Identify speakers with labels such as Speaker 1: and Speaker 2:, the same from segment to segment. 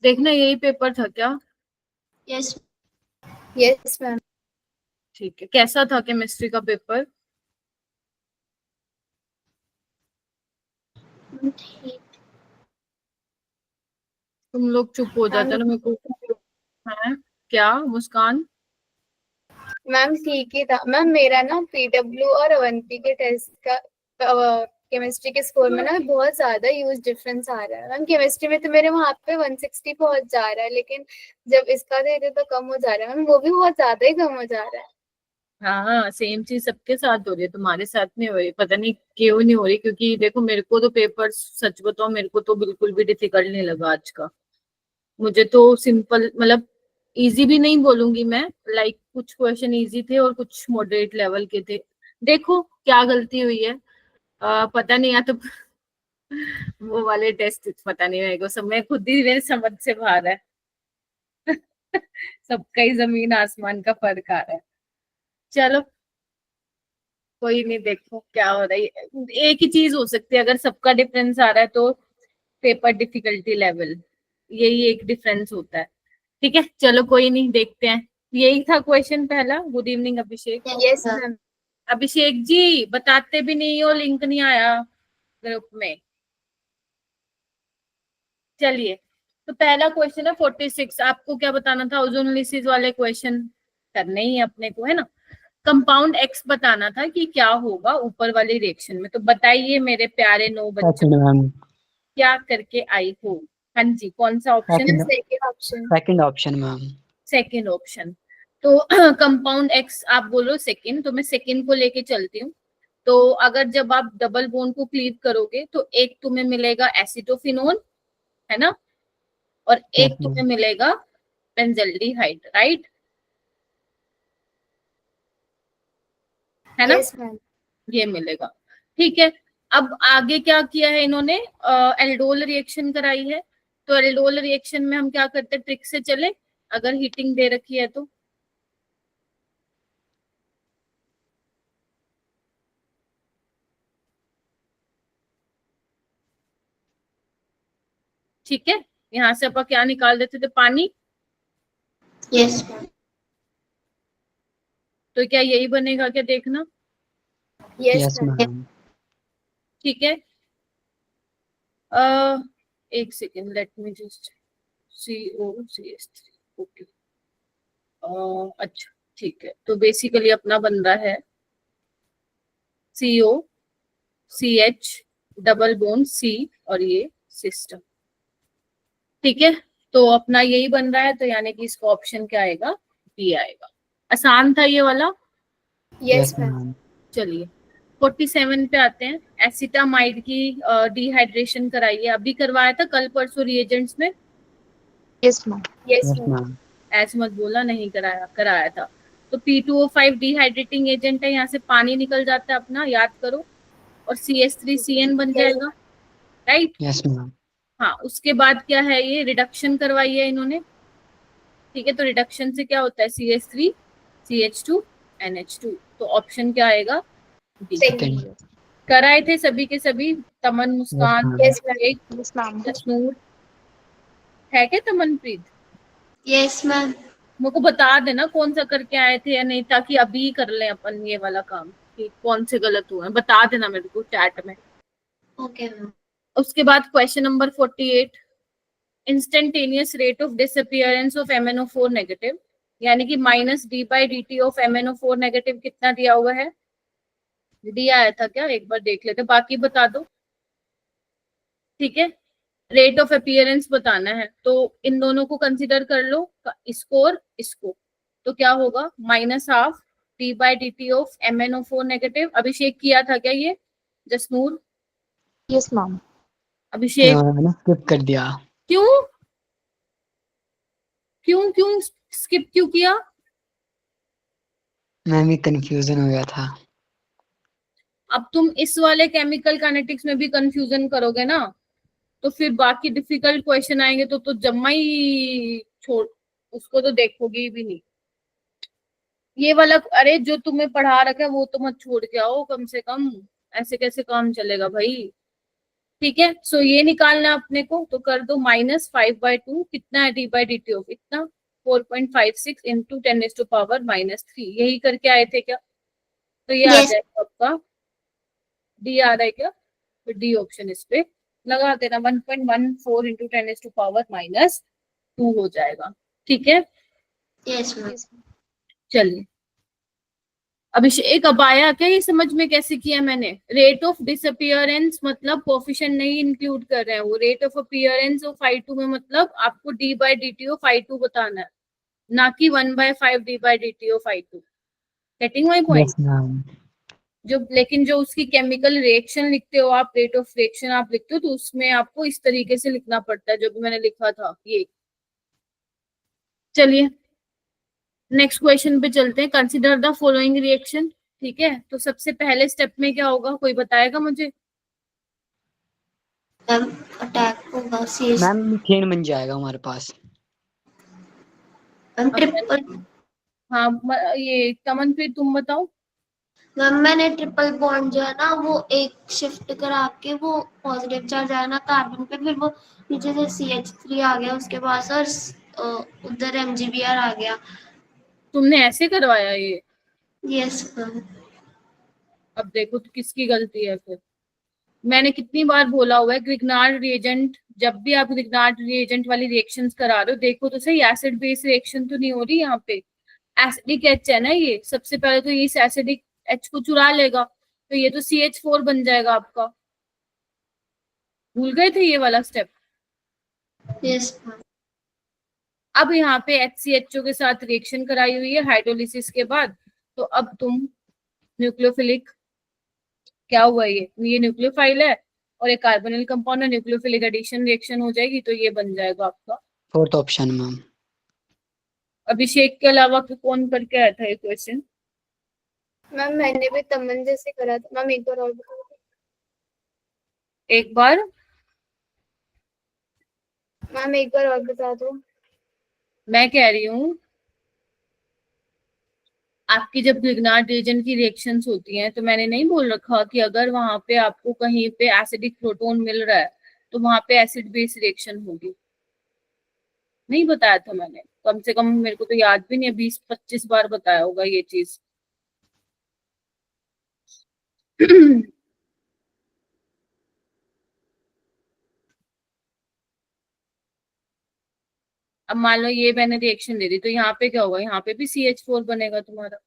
Speaker 1: देखना यही पेपर था क्या?
Speaker 2: Yes yes ma'am.
Speaker 1: ठीक है, कैसा था केमिस्ट्री का पेपर?
Speaker 2: ठीक।
Speaker 1: तुम लोग चुप हो जाते हो ना, मेरे को है क्या मुस्कान?
Speaker 2: मैम ठीक ही था मैम। मेरा ना पीडब्ल्यू और अवंती के टेस्ट का केमिस्ट्री के स्कोर में ना बहुत ज्यादा ह्यूज डिफरेंस आ रहा है मैम। केमिस्ट्री में तो मेरे वहां पे 160 पहुंच जा रहा है, लेकिन जब इसका दे तो कम हो जा रहा है मैम। वो भी बहुत ज्यादा ही कम हो जा रहा है।
Speaker 1: हाँ हाँ, सेम चीज सबके साथ हो रही है, तुम्हारे साथ नहीं हो रही, पता नहीं क्यों नहीं हो रही। क्योंकि देखो मेरे को तो पेपर, सच बताओ, मेरे को तो बिल्कुल भी डिफिकल्ट नहीं लगा आज का। मुझे तो सिंपल, मतलब इजी भी नहीं बोलूंगी मैं, लाइक कुछ क्वेश्चन इजी थे और कुछ मॉडरेट लेवल के थे। देखो क्या गलती हुई है, पता नहीं, या तो वो वाले टेस्ट, पता नहीं, मेरे को सब, मैं खुद ही मेरे समझ से बाहर है। सबका ही जमीन आसमान का फर्क आ रहा है। चलो कोई नहीं, देखो क्या हो रहा है। एक ही चीज हो सकती है, अगर सबका डिफरेंस आ रहा है तो पेपर डिफिकल्टी लेवल, यही एक डिफरेंस होता है। ठीक है, चलो कोई नहीं, देखते हैं। यही था क्वेश्चन पहला। Good evening Abhishek.
Speaker 2: Yes ma'am.
Speaker 1: Abhishek ji बताते भी नहीं हो, लिंक नहीं आया ग्रुप में। चलिए, तो पहला क्वेश्चन है 46। आपको क्या बताना था? ओजोनलिसिस वाले क्वेश्चन करने ही है अपने को, है ना। कंपाउंड एक्स बताना था कि क्या होगा ऊपर वाली रिएक्शन में। तो बताइए मेरे प्यारे नो बच्चों,
Speaker 3: सेकंड मैम।
Speaker 1: क्या करके आई हो? हाँ जी, कौन सा option?
Speaker 3: Second.
Speaker 2: Second option.
Speaker 3: Second option ma'am.
Speaker 1: Second option. तो कंपाउंड एक्स आप बोलो सेकंड, तो मैं सेकंड को लेके चलती हूँ। तो अगर जब आप डबल बॉन्ड को क्लीव करोगे तो एक तुम्हें मिलेगा एसिटोफिनोन, है ना, और
Speaker 3: यस
Speaker 1: एक तुम्हें
Speaker 3: मैम।
Speaker 1: मिलेगा बेंजल्डिहाइड, राइट, है ना,
Speaker 2: यस मैम।
Speaker 1: ये मिलेगा। ठीक है, अब आगे क्या किया है इन्होंने? एल्डोल रिएक्शन कराई है। तो एल्डोल रिएक्शन में हम क्या करते हैं, ट्रिक से चले, अगर हीटिंग दे रखी है तो। ठीक है, यहाँ से अपन क्या निकाल देते थे, पानी।
Speaker 2: Yes ma'am.
Speaker 1: तो क्या यही बनेगा क्या, देखना।
Speaker 2: Yes
Speaker 3: yes
Speaker 2: ma'am.
Speaker 3: मैम।
Speaker 1: ठीक है, अ, एक second, let me just, COCH3, okay. अच्छा, ठीक है, तो बेसिकली अपना बन रहा है COCH डबल बोन C, और ये सिस्टम। ठीक है, तो अपना यही बन रहा है, तो यानी कि इसका ऑप्शन क्या आएगा, बी आएगा। आसान था ये वाला।
Speaker 2: Yes
Speaker 3: yes
Speaker 2: ma'am.
Speaker 3: मैम।
Speaker 1: चलिए 47 पे आते हैं। एसिटामाइड की डिहाइड्रेशन कराई है, अभी करवाया था कल परसों रिएजेंट्स में।
Speaker 2: Yes ma'am. Yes
Speaker 3: yes
Speaker 2: ma'am.
Speaker 3: Ma'am.
Speaker 1: ऐसे मत बोला, नहीं कराया, कराया था। तो P2O5 डिहाइड्रेटिंग एजेंट है, यहाँ से पानी निकल जाता है अपना, याद करो, और CH3CN बन जाएगा, राइट।
Speaker 3: Yes ma'am.
Speaker 1: हाँ, उसके बाद क्या है, ये रिडक्शन करवाई है इन्होंने। ठीक है, तो रिडक्शन से क्या होता है, CH2CH2NH2। तो ऑप्शन क्या आएगा, डी।
Speaker 3: सेकंड।
Speaker 1: कराए थे सभी के सभी, Taman,
Speaker 3: yes
Speaker 1: Muskan,
Speaker 3: ma'am.
Speaker 2: Yes ma'am.
Speaker 1: Abhishek,
Speaker 2: yes ma'am.
Speaker 1: Jasnoor, है क्या तमनप्रीत?
Speaker 2: Yes ma'am.
Speaker 1: मेरे को बता देना कौन सा करके आए थे या नहीं, ताकि अभी कर लें अपन ये वाला काम, कि कौन से गलत हुए हैं, बता देना मेरे को चैट में।
Speaker 2: Okay ma'am.
Speaker 1: उसके बाद question number 48। Instantaneous rate of disappearance of MnO4 negative, यानी कि -d/dt ऑफ MnO4 नेगेटिव कितना दिया हुआ है? दिया आया था क्या, एक बार देख लेते, बाकी बता दो। ठीक है, रेट ऑफ अपीयरेंस बताना है, तो इन दोनों को कंसिडर कर लो, इसको और इसको। तो क्या होगा, -12 d/dt ऑफ MnO4 नेगेटिव। अभिषेक किया था क्या ये? Jasnoor,
Speaker 2: yes ma'am.
Speaker 1: अभिषेक,
Speaker 3: मैंने स्किप कर दिया।
Speaker 1: क्यों? क्यों स्किप क्यों किया?
Speaker 3: मैं भी कंफ्यूजन हो गया था।
Speaker 1: अब तुम इस वाले केमिकल काइनेटिक्स में भी कंफ्यूजन करोगे ना, तो फिर बाकी डिफिकल्ट क्वेश्चन आएंगे तो जम्मा ही छोड़, उसको तो देखोगी भी नहीं। ये वाला, अरे जो तुम्हें पढ़ा रखा है वो तो मत छोड़ के आओ कम से कम, ऐसे कैसे काम चलेगा भाई। ठीक है, सो ये निकालना अपने को, तो कर दो -5/2 कितना है d by D T of इतना 4.56 इंटू 10⁻⁻3 यही करके आए थे क्या? तो ये आ
Speaker 4: Yes.
Speaker 1: जाएगा आपका डी आ रहा है क्या? तो डी ऑप्शन इस पे लगा देना 1.14 इंटू 10⁻⁻2 हो जाएगा। ठीक है,
Speaker 4: Yes, ma'am.
Speaker 1: चलिए अभिषेक अब आया क्या ये समझ में कैसे किया मैंने? रेट ऑफ डिसअपियरेंस मतलब कोफिशिएंट नहीं इंक्लूड कर रहे हैं वो, rate of appearance of I2 में मतलब आपको d by D T of I2 बताना है, ना कि 1/5 d by D T of I2। Getting my point?
Speaker 3: Yes ma'am.
Speaker 1: जो लेकिन जो उसकी केमिकल रिएक्शन लिखते हो आप, रेट ऑफ रिएक्शन आप लिखते हो, तो उसमें आपको इस तरीके से लिखना पड़ता है जो भी मैंने लिखा था ये। चलिए नेक्स्ट क्वेश्चन पे चलते हैं। Consider the following reaction. ठीक है, तो सबसे पहले स्टेप में क्या होगा, कोई बताएगा मुझे?
Speaker 4: Ma'am, attack होगा CS.
Speaker 3: मैम मीथेन बन जाएगा हमारे पास।
Speaker 4: Ma'am, triple.
Speaker 1: हाँ ये कमन, फिर तुम बताओ।
Speaker 4: मैम मैंने ट्रिपल बॉन्ड जो है ना वो एक शिफ्ट करा के वो पॉजिटिव चार्ज आया ना कार्बन पे, फिर वो नीचे से CH3 आ गया उसके पास और उधर MgBr आ गया।
Speaker 1: तुमने ऐसे करवाया ये?
Speaker 4: Yes ma'am.
Speaker 1: अब देखो तो किसकी गलती है फिर। मैंने कितनी बार बोला हुआ है ग्रिग्नार्ड रिएजेंट, जब भी आप ग्रिग्नार्ड रिएजेंट वाली रिएक्शंस करा रहे हो देखो तो सही, एसिड बेस रिएक्शन तो नहीं हो रही यहाँ पे। एसिडिक एच है ना ये, सबसे पहले तो ये इस एसिडिक एच को चुरा लेगा, तो ये तो CH4 बन जाएगा आपका। भूल गए थे ये वाला स्टेप?
Speaker 4: Yes ma'am.
Speaker 1: अब यहाँ पे HCHO के साथ रिएक्शन कराई हुई है हाइड्रोलिसिस के बाद, तो अब तुम न्यूक्लियोफिलिक, क्या हुआ ये न्यूक्लियोफाइल है और एक कार्बोनिल कंपाउंड है, न्यूक्लियोफिलिक एडिशन रिएक्शन हो जाएगी, तो ये बन जाएगा आपका
Speaker 3: फोर्थ ऑप्शन मैम।
Speaker 1: अभिषेक के अलावा कौन करके आया था ये क्वेश्चन?
Speaker 2: मैम मैंने भी तमन जैसे करा था। मैम एक बार और बताओ।
Speaker 1: एक बार
Speaker 2: मैम एक बार और बता दो।
Speaker 1: मैं कह रही हूँ आपकी जब ग्रिग्नार्ड रिएजेंट की रिएक्शंस होती हैं तो मैंने नहीं बोल रखा कि अगर वहां पे आपको कहीं पे एसिडिक प्रोटोन मिल रहा है तो वहां पे एसिड बेस रिएक्शन होगी? नहीं बताया था मैंने? कम से कम मेरे को तो याद भी नहीं है, 20-25 बार बताया होगा ये चीज। अब मान लो ये मैंने रिएक्शन दे दी तो यहाँ पे क्या होगा, यहाँ पे भी CH4 बनेगा तुम्हारा।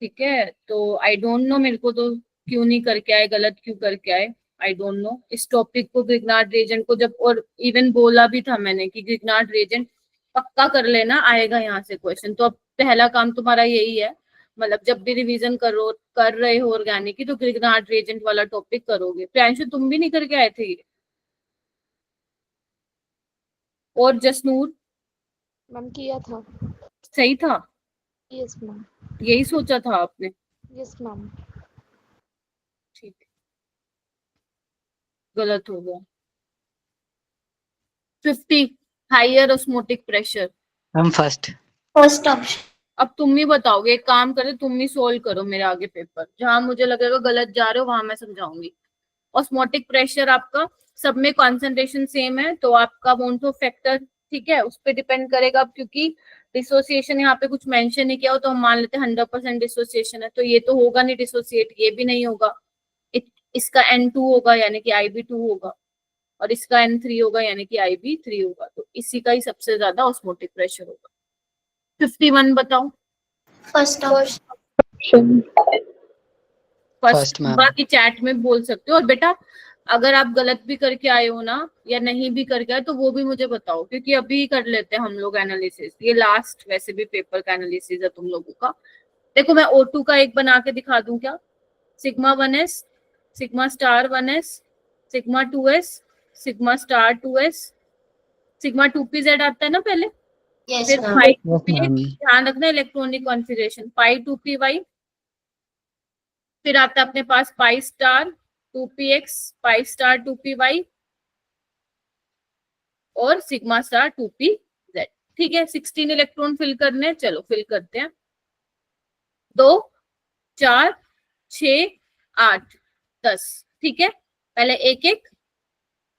Speaker 1: ठीक है, तो आई डोंट नो मेरे को तो क्यों नहीं करके आए, गलत क्यों करके आए, आई डोंट नो। इस टॉपिक को ग्रिग्नार्ड रिएजेंट को जब, और इवन बोला भी था मैंने कि ग्रिग्नार्ड रिएजेंट पक्का कर लेना, आएगा यहाँ से क्वेश्चन। तो अब पहला काम तुम्हारा यही है, मतलब जब भी रिवीजन कर रहे हो ऑर्गेनिक की तो ग्रिग्नार्ड रिएजेंट वाला टॉपिक करोगे। प्रियांशु तुम भी नहीं करके आए थे ये? और जसनूर?
Speaker 5: मैम किया था।
Speaker 1: सही था?
Speaker 5: Yes ma'am.
Speaker 1: यही सोचा था आपने?
Speaker 5: Yes ma'am.
Speaker 1: ठीक है, गलत हो गया। 50 higher osmotic pressure.
Speaker 3: Ma'am first.
Speaker 4: First option.
Speaker 1: अब तुम ही बताओगे, एक काम करो तुम ही सोल्व करो मेरे आगे पेपर, जहां मुझे लगेगा गलत जा रहे हो वहां मैं समझाऊंगी। ऑस्मोटिक प्रेशर आपका सब में कॉन्सेंट्रेशन सेम है तो आपका वोंटो फैक्टर, ठीक है, उस पर डिपेंड करेगा। अब क्योंकि डिसोसिएशन यहाँ पे कुछ मेंशन नहीं किया हो तो हम मान लेते हैं 100% डिसोसिएशन है, तो ये तो होगा नहीं डिसोसिएट, ये भी नहीं होगा। इसका N2 होगा यानी कि IB2 होगा, और इसका N3 होगा यानी कि IB3 होगा, तो इसी का ही सबसे ज्यादा ऑस्मोटिक प्रेशर होगा। 51 बताओ।
Speaker 4: First option.
Speaker 3: First ma'am.
Speaker 1: बाकी चैट में बोल सकते हो। और बेटा अगर आप गलत भी करके आए हो ना या नहीं भी करके आए तो वो भी मुझे बताओ, क्योंकि अभी कर लेते हैं हम लोग एनालिसिस, ये लास्ट वैसे भी पेपर का एनालिसिस है तुम लोगों का। देखो मैं O2 का एक बना के दिखा दूं क्या? Sigma 1s, sigma star 1s, sigma 2s, sigma star 2s, sigma 2pz आता है ना पहले,
Speaker 4: यस
Speaker 1: फिर
Speaker 4: मैम।
Speaker 1: पाई
Speaker 3: यस मैम।
Speaker 1: ध्यान रखना इलेक्ट्रॉनिक कॉन्फिगरेशन, पाई 2py, फिर आता है अपने पास pi star 2px, pi star 2py और सिग्मा स्टार 2pz। ठीक है, 16 इलेक्ट्रॉन फिल करने हैं, चलो फिल करते हैं। 2 4 6 8 10। ठीक है, पहले एक एक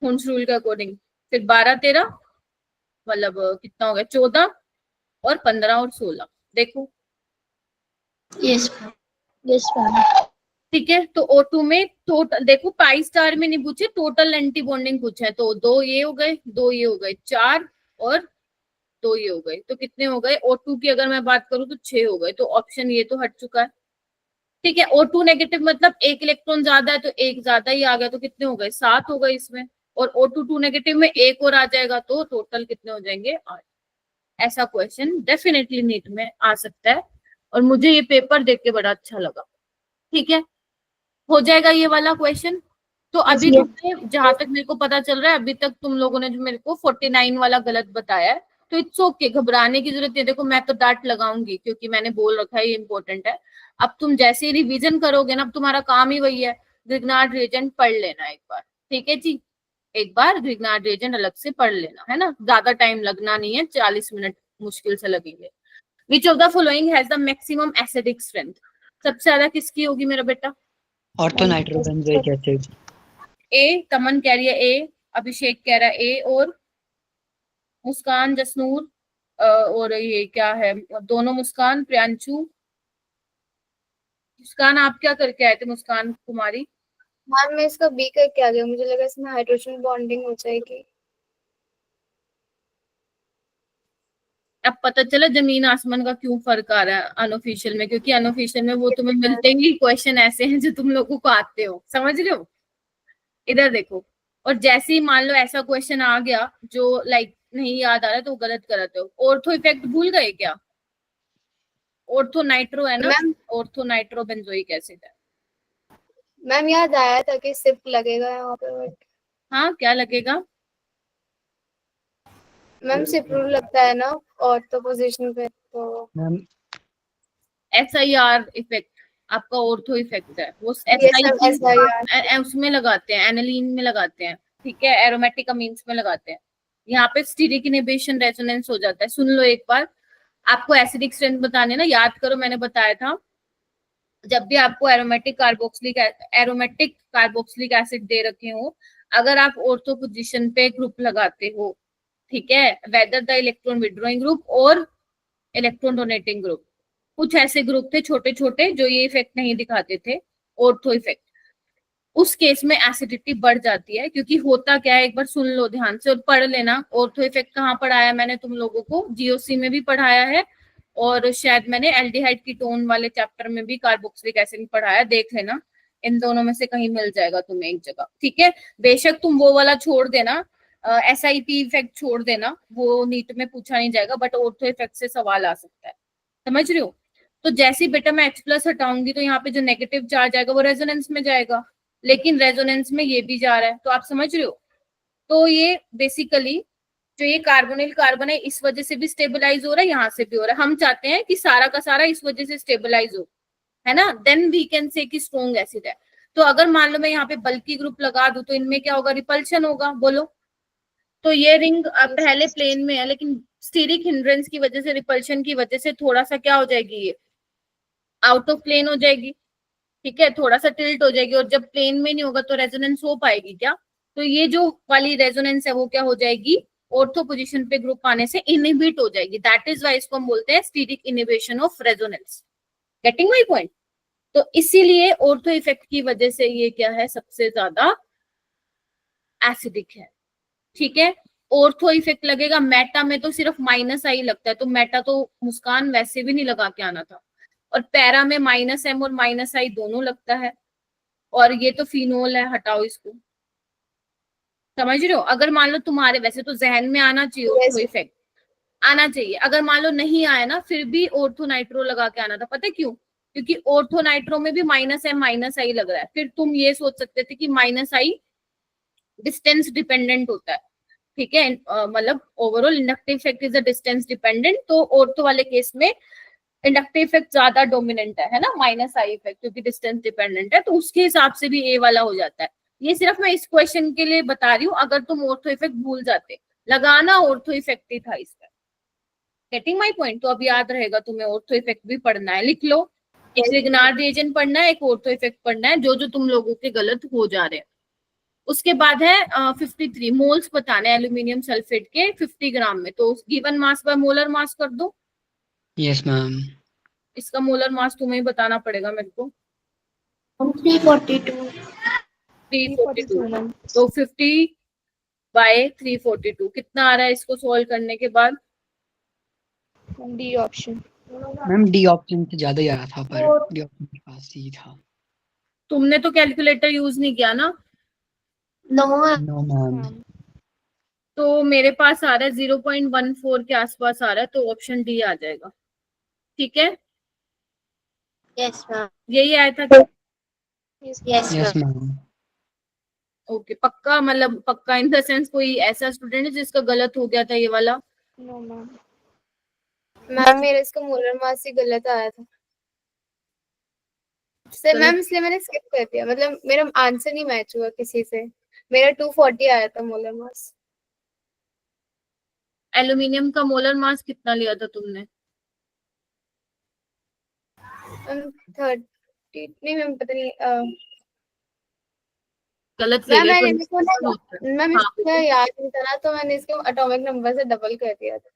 Speaker 1: हुंस रूल के अकॉर्डिंग, फिर 12 13 मतलब कितना हो गया 14 और 15 और 16। देखो
Speaker 4: यस
Speaker 5: यस मैम।
Speaker 1: ठीक है, तो O2 में टोटल देखो, पाई स्टार में नहीं पूछे, टोटल एंटी बॉन्डिंग पूछा है, तो 2 ये हो गए, 2 ये हो गए, 4 और 2 ये हो गए, तो कितने हो गए O2 की अगर मैं बात करूं तो 6 हो गए, तो ऑप्शन ये तो हट चुका है। ठीक है, O2 नेगेटिव मतलब एक इलेक्ट्रॉन ज्यादा है तो एक ज्यादा ही आ गया, तो कितने हो गए 7 हो गए इसमें, और O2 2 नेगेटिव में एक और आ जाएगा तो टोटल कितने हो जाएंगे 8। ऐसा क्वेश्चन डेफिनेटली नीट में आ सकता है, और मुझे ये पेपर देख के बड़ा अच्छा लगा। ठीक है, हो जाएगा ये वाला क्वेश्चन। तो अभी तुमने जहां तक मेरे को पता चल रहा है, अभी तक तुम लोगों ने जो मेरे को 49 वाला गलत बताया है, तो इट्स ओके, घबराने की जरूरत नहीं है। देखो मैं तो डांट लगाऊंगी क्योंकि मैंने बोल रखा है ये इंपॉर्टेंट है। अब तुम जैसे ही रिवीजन करोगे ना, अब तुम्हारा काम ही वही है, ग्रिग्नार्ड रिएजेंट पढ़ लेना एक बार। ठीक है जी, एक बार ग्रिग्नार्ड रिएजेंट अलग से पढ़ लेना, है ना, ज्यादा टाइम लगना नहीं है, 40 मिनट मुश्किल से लगेंगे। Which of the following has the maximum acidic strength? सबसे ज्यादा किसकी होगी मेरा बेटा?
Speaker 3: Ortho nitrobenzoic acid.
Speaker 1: ए, तमन कह रही है ए, अभिषेक कह रहा है ए, और मुस्कान, जसनूर और ये क्या है, दोनों मुस्कान, प्रियांशु। मुस्कान आप क्या करके आए थे मुस्कान कुमारी?
Speaker 2: मैम मैं इसका बी करके आ गया, मुझे लगा इसमें हाइड्रोजन बॉन्डिंग हो जाएगी।
Speaker 1: अब पता चला जमीन आसमान का क्यों फर्क आ रहा है अनऑफिशियल में, क्योंकि अनऑफिशियल में वो तुम्हें मिलते ही क्वेश्चन ऐसे हैं जो तुम लोगों को आते हो, समझ रहे हो। इधर देखो, और जैसे ही मान लो ऐसा क्वेश्चन आ गया जो लाइक नहीं याद आ रहा तो गलत कराते हो। ऑर्थो इफेक्ट भूल गए क्या? ऑर्थो नाइट्रो है ना,
Speaker 2: ma'am
Speaker 1: ortho nitro benzoic acid है।
Speaker 2: मैम याद आया था कि सिर्फ लगेगा यहाँ पे, बट
Speaker 1: हाँ क्या लगेगा?
Speaker 2: मैम सिर्फ रूल लगता है ना और तो पोजीशन पे, तो
Speaker 3: मैम
Speaker 1: SIR इफेक्ट आपका ऑर्थो इफेक्ट है, वो
Speaker 2: ये सब
Speaker 1: SIR उसमें लगाते हैं, एनालिन में लगाते हैं, ठीक है, एरोमेटिक अमीन्स में लगाते हैं। यहाँ पे स्टीरिक इनहिबिशन रेजोनेंस हो जाता है। सुन लो एक बार, आपको एसिडिक स्ट्रेंथ बताने ना, याद करो मैंने बताया था, जब भी आपको एरोमेटिक कार्बोक्सिलिक एसिड दे रखे हो, अगर आप ऑर्थो पोजीशन पे ग्रुप लगाते हो, ठीक है, whether the electron withdrawing group और इलेक्ट्रॉन डोनेटिंग ग्रुप, कुछ ऐसे ग्रुप थे छोटे छोटे जो ये इफेक्ट नहीं दिखाते थे, ऑर्थो इफेक्ट, उस केस में एसिडिटी बढ़ जाती है। क्योंकि होता क्या है, एक बार सुन लो ध्यान से और पढ़ लेना, ऑर्थो इफेक्ट कहाँ पढ़ाया मैंने तुम लोगों को, जीओसी में भी पढ़ाया है, और शायद मैंने एल्डिहाइड कीटोन वाले चैप्टर में भी कार्बोक्सिलिक एसिड पढ़ाया, देख लेना, इन दोनों में से कहीं मिल जाएगा तुम्हें एक जगह। ठीक है, बेशक तुम वो वाला छोड़ देना, SIP इफेक्ट छोड़ देना, वो नीट में पूछा नहीं जाएगा, बट ऑर्थो इफेक्ट से सवाल आ सकता है, समझ रहे हो। तो जैसे बेटा मैं H+ हटाऊंगी तो यहाँ पे जो नेगेटिव चार्ज आएगा वो रेजोनेंस में जाएगा, लेकिन रेजोनेंस में ये भी जा रहा है, तो आप समझ रहे हो। तो ये बेसिकली जो ये कार्बोनिल कार्बन है, इस वजह से भी स्टेबलाइज हो रहा है, यहाँ से भी हो रहा है। हम चाहते हैं कि सारा का सारा इस वजह से स्टेबलाइज हो, है ना, देन वी कैन से कि स्ट्रॉन्ग एसिड है। तो अगर मान लो मैं यहाँ पे बल्कि ग्रुप लगा दूं तो इनमें क्या होगा, रिपल्शन होगा, बोलो। तो ये रिंग पहले प्लेन में है, लेकिन स्टीरिक हिंड्रेंस की वजह से, रिपल्शन की वजह से थोड़ा सा क्या हो जाएगी, ये आउट ऑफ प्लेन हो जाएगी, ठीक है, थोड़ा सा टिल्ट हो जाएगी, और जब प्लेन में नहीं होगा तो रेजोनेंस हो पाएगी क्या? तो ये जो वाली रेजोनेंस है वो क्या हो जाएगी, ऑर्थो पोजीशन पे ग्रुप आने से इनहिबिट हो जाएगी। दैट इज व्हाई इसको हम बोलते हैं steric inhibition of resonance. Getting my point? तो इसीलिए ऑर्थो इफेक्ट की वजह से ये क्या है, सबसे ज्यादा एसिडिक है। ठीक है, ऑर्थो इफेक्ट लगेगा, मेटा में तो सिर्फ -I लगता है, तो मेटा तो मुस्कान वैसे भी नहीं लगा के आना था, और पैरा में -M और -I दोनों लगता है, और ये तो फिनोल है, हटाओ इसको, समझ रहे हो। अगर मान लो तुम्हारे, वैसे तो जहन में आना चाहिए ऑर्थो इफेक्ट, आना चाहिए, अगर मान लो नहीं आया ना फिर भी ऑर्थो नाइट्रो लगा के आना था। पता है क्यों? क्योंकि ऑर्थो नाइट्रो में भी -M -I लग रहा है। फिर तुम ये सोच सकते थे कि -I डिस्टेंस डिपेंडेंट होता है, ठीक है, मतलब overall inductive effect is a distance dependent, तो ऑर्थो वाले केस में इंडक्टिव इफेक्ट ज्यादा डोमिनेंट है ना, -I इफेक्ट, क्योंकि डिस्टेंस डिपेंडेंट है, तो उसके हिसाब से भी ए वाला हो जाता है। ये सिर्फ मैं इस क्वेश्चन के लिए बता रही हूँ, अगर तुम ऑर्थो इफेक्ट भूल जाते, लगाना ऑर्थो इफेक्ट ही था इसका। Getting my point? तो अब याद रहेगा तुम्हें, ऑर्थो इफेक्ट भी पढ़ना है, लिख लो। एक रिग्नार्ड रिएजेंट पढ़ना है, एक ऑर्थो इफेक्ट पढ़ना है, जो जो तुम लोगों के गलत हो जा रहे हैं। उसके बाद है 53 मोल्स बताने एल्यूमिनियम सल्फेट के 50 ग्राम में। तो given mass by molar mass कर दो।
Speaker 3: Yes ma'am.
Speaker 1: इसका मोलर मास तुम्हें ही बताना पड़ेगा मेरे को।
Speaker 4: 342
Speaker 1: 342
Speaker 5: मैम।
Speaker 1: तो 50 बाय 342 कितना आ रहा है इसको सॉल्व करने के बाद?
Speaker 5: Ma'am D option.
Speaker 3: Ma'am D option से ज्यादा ही आ रहा था, पर डी ऑप्शन के पास ही था।
Speaker 1: तुमने तो कैलकुलेटर यूज नहीं किया ना?
Speaker 4: No
Speaker 3: no ma'am.
Speaker 5: मैम
Speaker 1: तो मेरे पास आ रहा है 0.14 के आसपास आ रहा है, तो ऑप्शन डी आ जाएगा। ठीक है,
Speaker 4: यस मैम
Speaker 1: यही आया था क्या?
Speaker 5: Yes
Speaker 4: yes
Speaker 3: yes
Speaker 4: ma'am
Speaker 3: ma'am.
Speaker 1: Okay, पक्का? मतलब पक्का इन द सेंस कोई ऐसा स्टूडेंट है जिसका गलत हो गया था ये वाला?
Speaker 5: No ma'am.
Speaker 2: मैम मेरा इसका मोलर मास ही गलत आया था से
Speaker 1: गलत?
Speaker 2: मैम, इसलिए मैंने स्किप कर दिया। मतलब मेरा आंसर नहीं मैच हुआ किसी से। मेरा 240 आया था मोलर मास।
Speaker 1: एल्यूमिनियम का मोलर मास कितना लिया था तुमने?
Speaker 2: मैम 30 नहीं मैम, पता नहीं
Speaker 1: गलत ले
Speaker 2: मैम
Speaker 1: गए
Speaker 2: मैंने
Speaker 1: तो
Speaker 2: इसको ना
Speaker 1: होता है।
Speaker 2: मैम
Speaker 1: हाँ,
Speaker 2: इसको याद नहीं था ना, तो मैंने इसको एटॉमिक नंबर से डबल कर दिया था।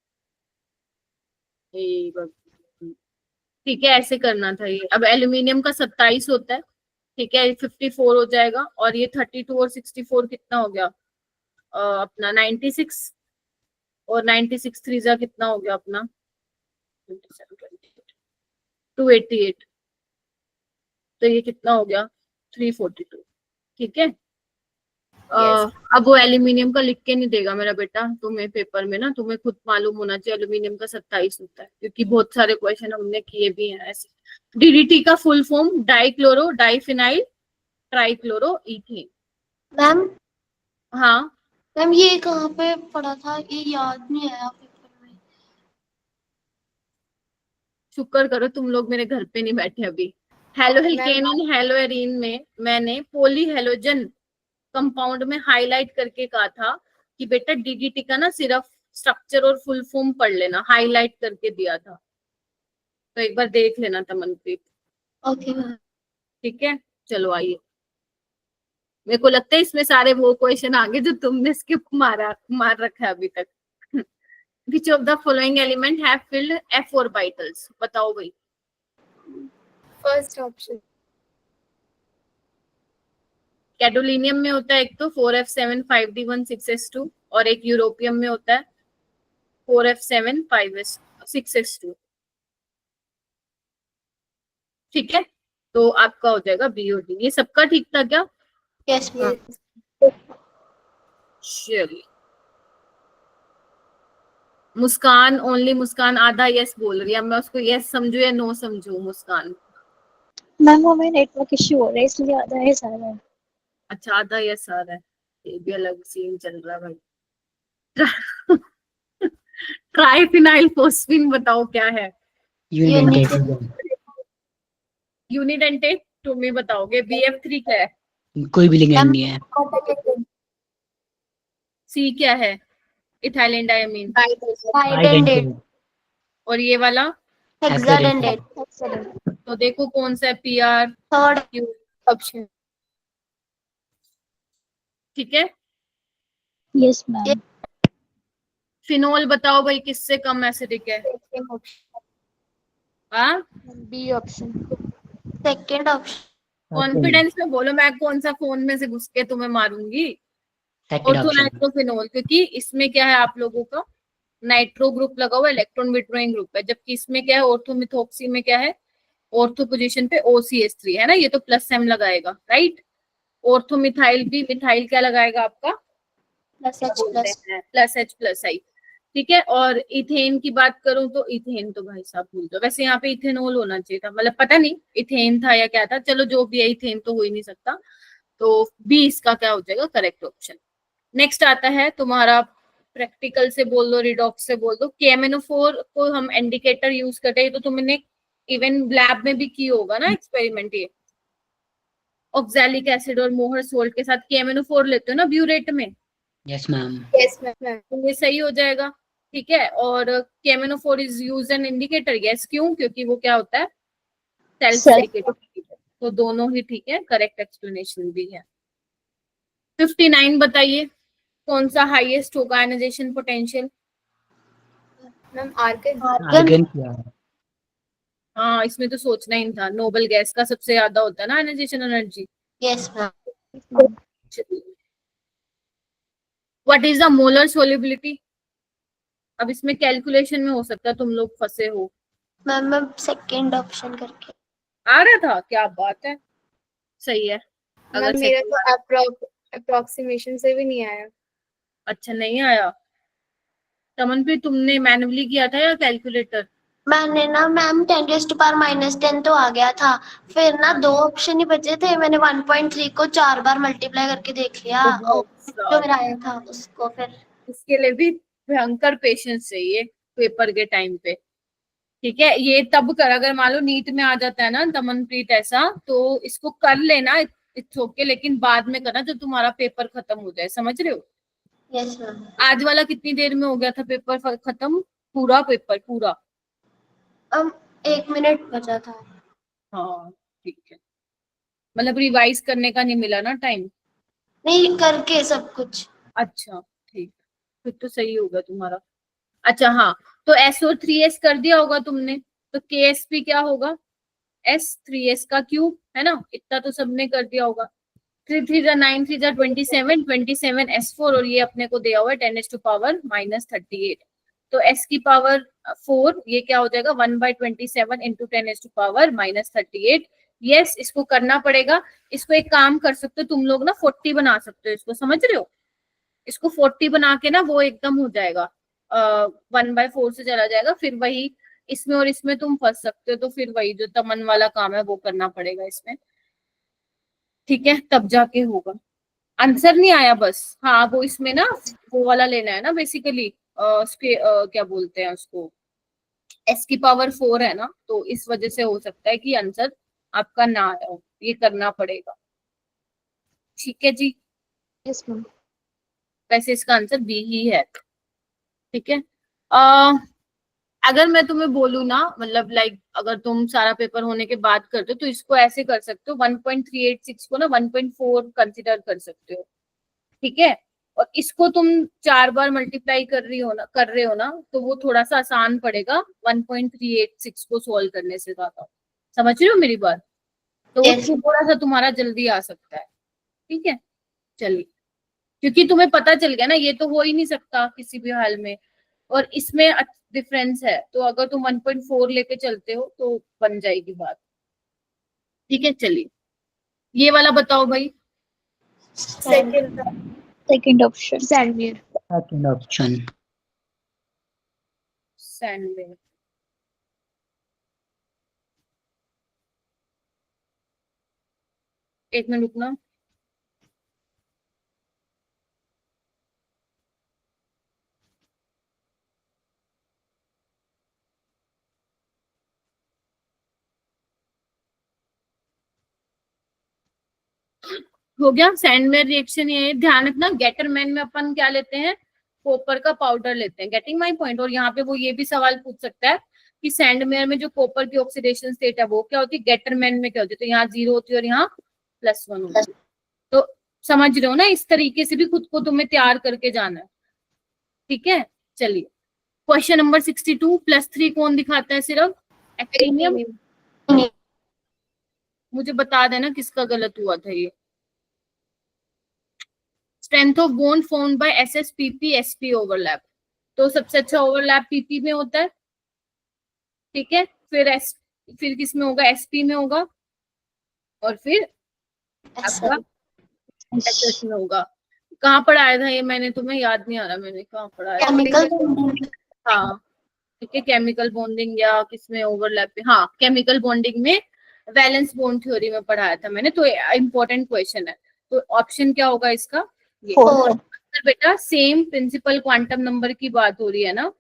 Speaker 1: ये बात। ठीक है, ऐसे करना था ये। अब एल्यूमिनियम का 27 होता है, ठीक है, 54 हो जाएगा। और ये 32 और 64 कितना हो गया? अपना 96। और 96 3 जा कितना हो गया अपना? 288। तो ये कितना हो गया? 342। ठीक है।
Speaker 2: Yes.
Speaker 1: अब वो एल्यूमिनियम का लिख के नहीं देगा मेरा बेटा तुम्हें पेपर में ना, तुम्हें खुद मालूम होना चाहिए एल्यूमिनियम का 27 होता है, क्योंकि बहुत सारे क्वेश्चन हमने किए भी हैं ऐसे। डीडीटी का full form dichloro diphenyl trichloro ethane.
Speaker 4: Ma'am
Speaker 1: हाँ,
Speaker 4: मैम ये कहाँ पे पढ़ा था, ये याद नहीं आया पेपर में।
Speaker 1: शुक्र करो तुम लोग मेरे घर पे नहीं बैठे अभी। हेलोहेल्केन और हेलोएरीन में मैंने पॉलीहेलोजन कंपाउंड में हाईलाइट करके कहा था कि बेटा डीडीटी का ना सिर्फ स्ट्रक्चर और फुल फॉर्म पढ़ लेना, हाईलाइट करके दिया था, तो एक बार देख लेना था मनप्रीत।
Speaker 4: Okay ma'am.
Speaker 1: ठीक है, चलो आइए। मेरे को लगता है इसमें सारे वो क्वेश्चन आगे जो तुमने स्किप मार रखा है अभी तक। Which of the following element have filled F orbitals? बताओ भाई।
Speaker 2: First option.
Speaker 1: कैडोलिनियम में होता है एक तो 4f7 5d1 6s2, और एक यूरोपियम में होता है 4f7 6s2। ठीक है, तो आपका हो जाएगा बी और डी। ये सबका ठीक था क्या?
Speaker 4: Yes ma'am.
Speaker 1: चलिए, मुस्कान, ओनली मुस्कान आधा यस बोल रही है। अब मैं उसको यस समझू या नो समझू? मुस्कान
Speaker 6: मैम हमें नेटवर्क इश्यू हो रहा है इसलिए आधा है सारा।
Speaker 1: अच्छा, आधा यस आ रहा है। ये भी अलग सीन चल रहा है भाई। ट्राइफिनाइल फोस्फीन बताओ क्या है? यूनिडेंटेट तुम ही बताओगे। BF3 क्या है?
Speaker 3: कोई भी लिगेंड नहीं है।
Speaker 1: C क्या है? Ethylene diamine.
Speaker 4: बाइडेंडेट
Speaker 1: और ये वाला?
Speaker 4: हेक्साडेंडेट
Speaker 5: एक्सेलेंट।
Speaker 1: तो देखो कौन सा है? PR
Speaker 4: third
Speaker 2: option.
Speaker 1: ठीक है।
Speaker 6: Yes ma'am.
Speaker 1: फिनोल बताओ भाई, किससे कम एसिडिक है? हाँ,
Speaker 5: B option.
Speaker 4: Second option
Speaker 1: confidence में बोलो, मैं कौन सा फोन में से घुस के तुम्हें मारूंगी।
Speaker 3: Second option.
Speaker 1: ऑर्थोनाइट्रोफिनोल, क्योंकि इसमें क्या है आप लोगों का नाइट्रो ग्रुप लगा हुआ, इलेक्ट्रॉन विड्रॉइंग ग्रुप है, जबकि इसमें क्या है ऑर्थोमिथोक्सी में क्या है? ऑर्थो पोजीशन पे OCH3 है ना, ये तो प्लस M लगाएगा, राइट। ऑर्थोमिथाइल भी मिथाइल क्या लगाएगा आपका?
Speaker 4: Plus H plus
Speaker 1: plus H plus I। ठीक है। और इथेन की बात करूं तो इथेन तो भाई साहब भूल जाओ। वैसे यहाँ पे इथेनॉल होना चाहिए था, मतलब पता नहीं इथेन था या क्या था, चलो जो भी है, इथेन तो हो ही नहीं सकता। तो बी इसका क्या हो जाएगा? Correct option. नेक्स्ट आता है तुम्हारा, प्रैक्टिकल से बोल दो, रिडॉक्स से बोल दो। KMNO4 को हम इंडिकेटर यूज करते हैं, तो तुमने इवन लैब में भी की होगा ना एक्सपेरिमेंट। ये ऑक्सैलिक एसिड और मोहर सोल्ट के साथ KMNO4 लेते हो ना ब्यूरेट में,
Speaker 3: यस मैम।
Speaker 2: Yes ma'am.
Speaker 1: तो ये सही हो जाएगा। ठीक है। और KMNO4 is use an indicator, yes. क्यों? क्योंकि वो क्या होता है? सेल्फ सेकेटिव, तो दोनों ही ठीक है, करेक्ट एक्सप्लेनेशन भी है। 59 बताइए कौन सा हाईएस्ट होगा ionization potential?
Speaker 2: Ma'am argon.
Speaker 3: Argon क्या है?
Speaker 1: हाँ, इसमें तो सोचना ही नहीं था, नोबल गैस का सबसे ज्यादा होता है ना ionization energy.
Speaker 4: Yes ma'am.
Speaker 5: Ma'am
Speaker 1: what is the molar solubility? अब इसमें कैलकुलेशन में हो सकता है तुम लोग फंसे हो।
Speaker 4: मैम मैं सेकंड ऑप्शन करके
Speaker 1: आ रहा था, क्या बात है, सही है। अगर
Speaker 2: मैम मेरा
Speaker 1: second
Speaker 2: तो अप्रोक्सीमेशन से भी नहीं आया।
Speaker 1: अच्छा नहीं आया, तमनप्रीत तुमने मैन्युअली किया था या कैलकुलेटर?
Speaker 4: मैंने ना मैम 10⁻⁻10 तो आ गया था, फिर ना
Speaker 1: हाँ।
Speaker 4: 2 ऑप्शन ही बचे थे, मैंने 1.3 को 4 बार मल्टीप्लाई करके देख लिया
Speaker 1: तो
Speaker 4: और
Speaker 1: बहुत
Speaker 4: जो मेरा आया था उसको फिर।
Speaker 1: इसके लिए भी भयंकर पेशेंस चाहिए पेपर के टाइम पे। ठीक है, ये तब कर अगर मान लो नीट में आ जाता है ना तमनप्रीत ऐसा, तो इसको कर लेना इट्स ओके, लेकिन बाद में करना जब तुम्हारा पेपर खत्म हो जाए, समझ रहे हो?
Speaker 4: Yes ma'am.
Speaker 1: आज वाला कितनी देर में हो गया था पेपर खत्म? पूरा पेपर पूरा?
Speaker 4: अब 1 मिनट बचा था।
Speaker 1: हाँ ठीक है, मतलब रिवाइज करने का नहीं मिला ना टाइम?
Speaker 4: नहीं करके सब कुछ।
Speaker 1: अच्छा ठीक, फिर तो सही होगा तुम्हारा। अच्छा हाँ, तो SO3S कर दिया होगा तुमने, तो KSP क्या होगा? S3S का क्यूब है ना, इतना तो सबने कर दिया होगा। 3 3 जा 9 3 जा 27 27 S4, और ये अपने को दिया हुआ है 10⁻⁻38। तो S की पावर 4 ये क्या हो जाएगा 1/27 इंटू 10⁻⁻38। यस, इसको करना पड़ेगा। इसको एक काम कर सकते हो तुम लोग ना, 40 बना सकते हो इसको, समझ रहे हो? इसको 40 बना के ना वो एकदम हो जाएगा 1/4 से चला जाएगा, फिर वही इसमें और इसमें तुम फंस सकते हो, तो फिर वही जो तमन वाला काम है वो करना पड़ेगा इसमें। ठीक है, तब जाके होगा। आंसर नहीं आया बस, हाँ वो इसमें ना वो वाला लेना है ना बेसिकली, क्या बोलते हैं उसको, S की पावर 4 है ना, तो इस वजह से हो सकता है कि आंसर आपका ना आया हो, ये करना पड़ेगा। ठीक है जी,
Speaker 5: यस मैम।
Speaker 1: वैसे इसका आंसर बी ही है। ठीक है, अगर मैं तुम्हें बोलूँ ना, मतलब लाइक अगर तुम सारा पेपर होने के बाद करते हो तो इसको ऐसे कर सकते हो, 1.386 को ना 1.4 कंसिडर कर सकते हो। ठीक है, और इसको तुम 4 बार मल्टीप्लाई कर रहे हो ना, तो वो थोड़ा सा आसान पड़ेगा 1.386 को सॉल्व करने से ज्यादा। समझ रहे हो मेरी बात? तो वो
Speaker 4: Yes.
Speaker 1: थोड़ा सा तुम्हारा जल्दी आ सकता है। ठीक है, चलिए, क्योंकि तुम्हें पता चल गया ना ये तो हो ही नहीं सकता किसी भी हाल में, और इसमें डिफरेंस है, तो अगर तुम 1.4 लेके चलते हो तो बन जाएगी बात। ठीक है, चलिए ये वाला बताओ भाई।
Speaker 6: Second option.
Speaker 5: सैंडवियर।
Speaker 3: Second option.
Speaker 1: सैंडविच, एक मिनट रुकना। हो गया सैंडवेयर रिएक्शन, ये ध्यान रखना, गेटरमैन में अपन क्या लेते हैं, कॉपर का पाउडर लेते हैं, गेटिंग माय पॉइंट। और यहाँ पे वो ये भी सवाल पूछ सकता है कि सैंडवेयर में जो कॉपर की ऑक्सीडेशन स्टेट है वो क्या होती है, गेटरमैन में क्या होती है, तो यहाँ 0 होती है और यहाँ +1 होती है। तो समझ रहे हो ना, इस तरीके से भी खुद को तुम्हें तैयार करके जाना है। ठीक है, चलिए क्वेश्चन नंबर 62, +3 कौन दिखाता है सिर्फ? एक्टिनियम। मुझे बता देना किसका गलत हुआ था ये। Strength of bond formed by SSPP SP overlap, तो सबसे अच्छा ओवरलैप PP में होता है। ठीक है, फिर किस में होगा, SP में होगा, और फिर आपका SS में होगा। कहाँ पढ़ाया था ये मैंने, तुम्हें याद नहीं आ रहा मैंने कहाँ पढ़ाया था।
Speaker 4: केमिकल।
Speaker 1: हाँ ठीक है, केमिकल बॉन्डिंग या किसमें ओवरलैप पे, हाँ केमिकल बॉन्डिंग में वैलेंस बॉन्ड थ्योरी में पढ़ाया था मैंने, तो इंपॉर्टेंट क्वेश्चन है। तो ऑप्शन क्या होगा इसका, ये।
Speaker 6: 4.
Speaker 1: बेटा सेम प्रिंसिपल क्वांटम नंबर की बात हो रही है ना,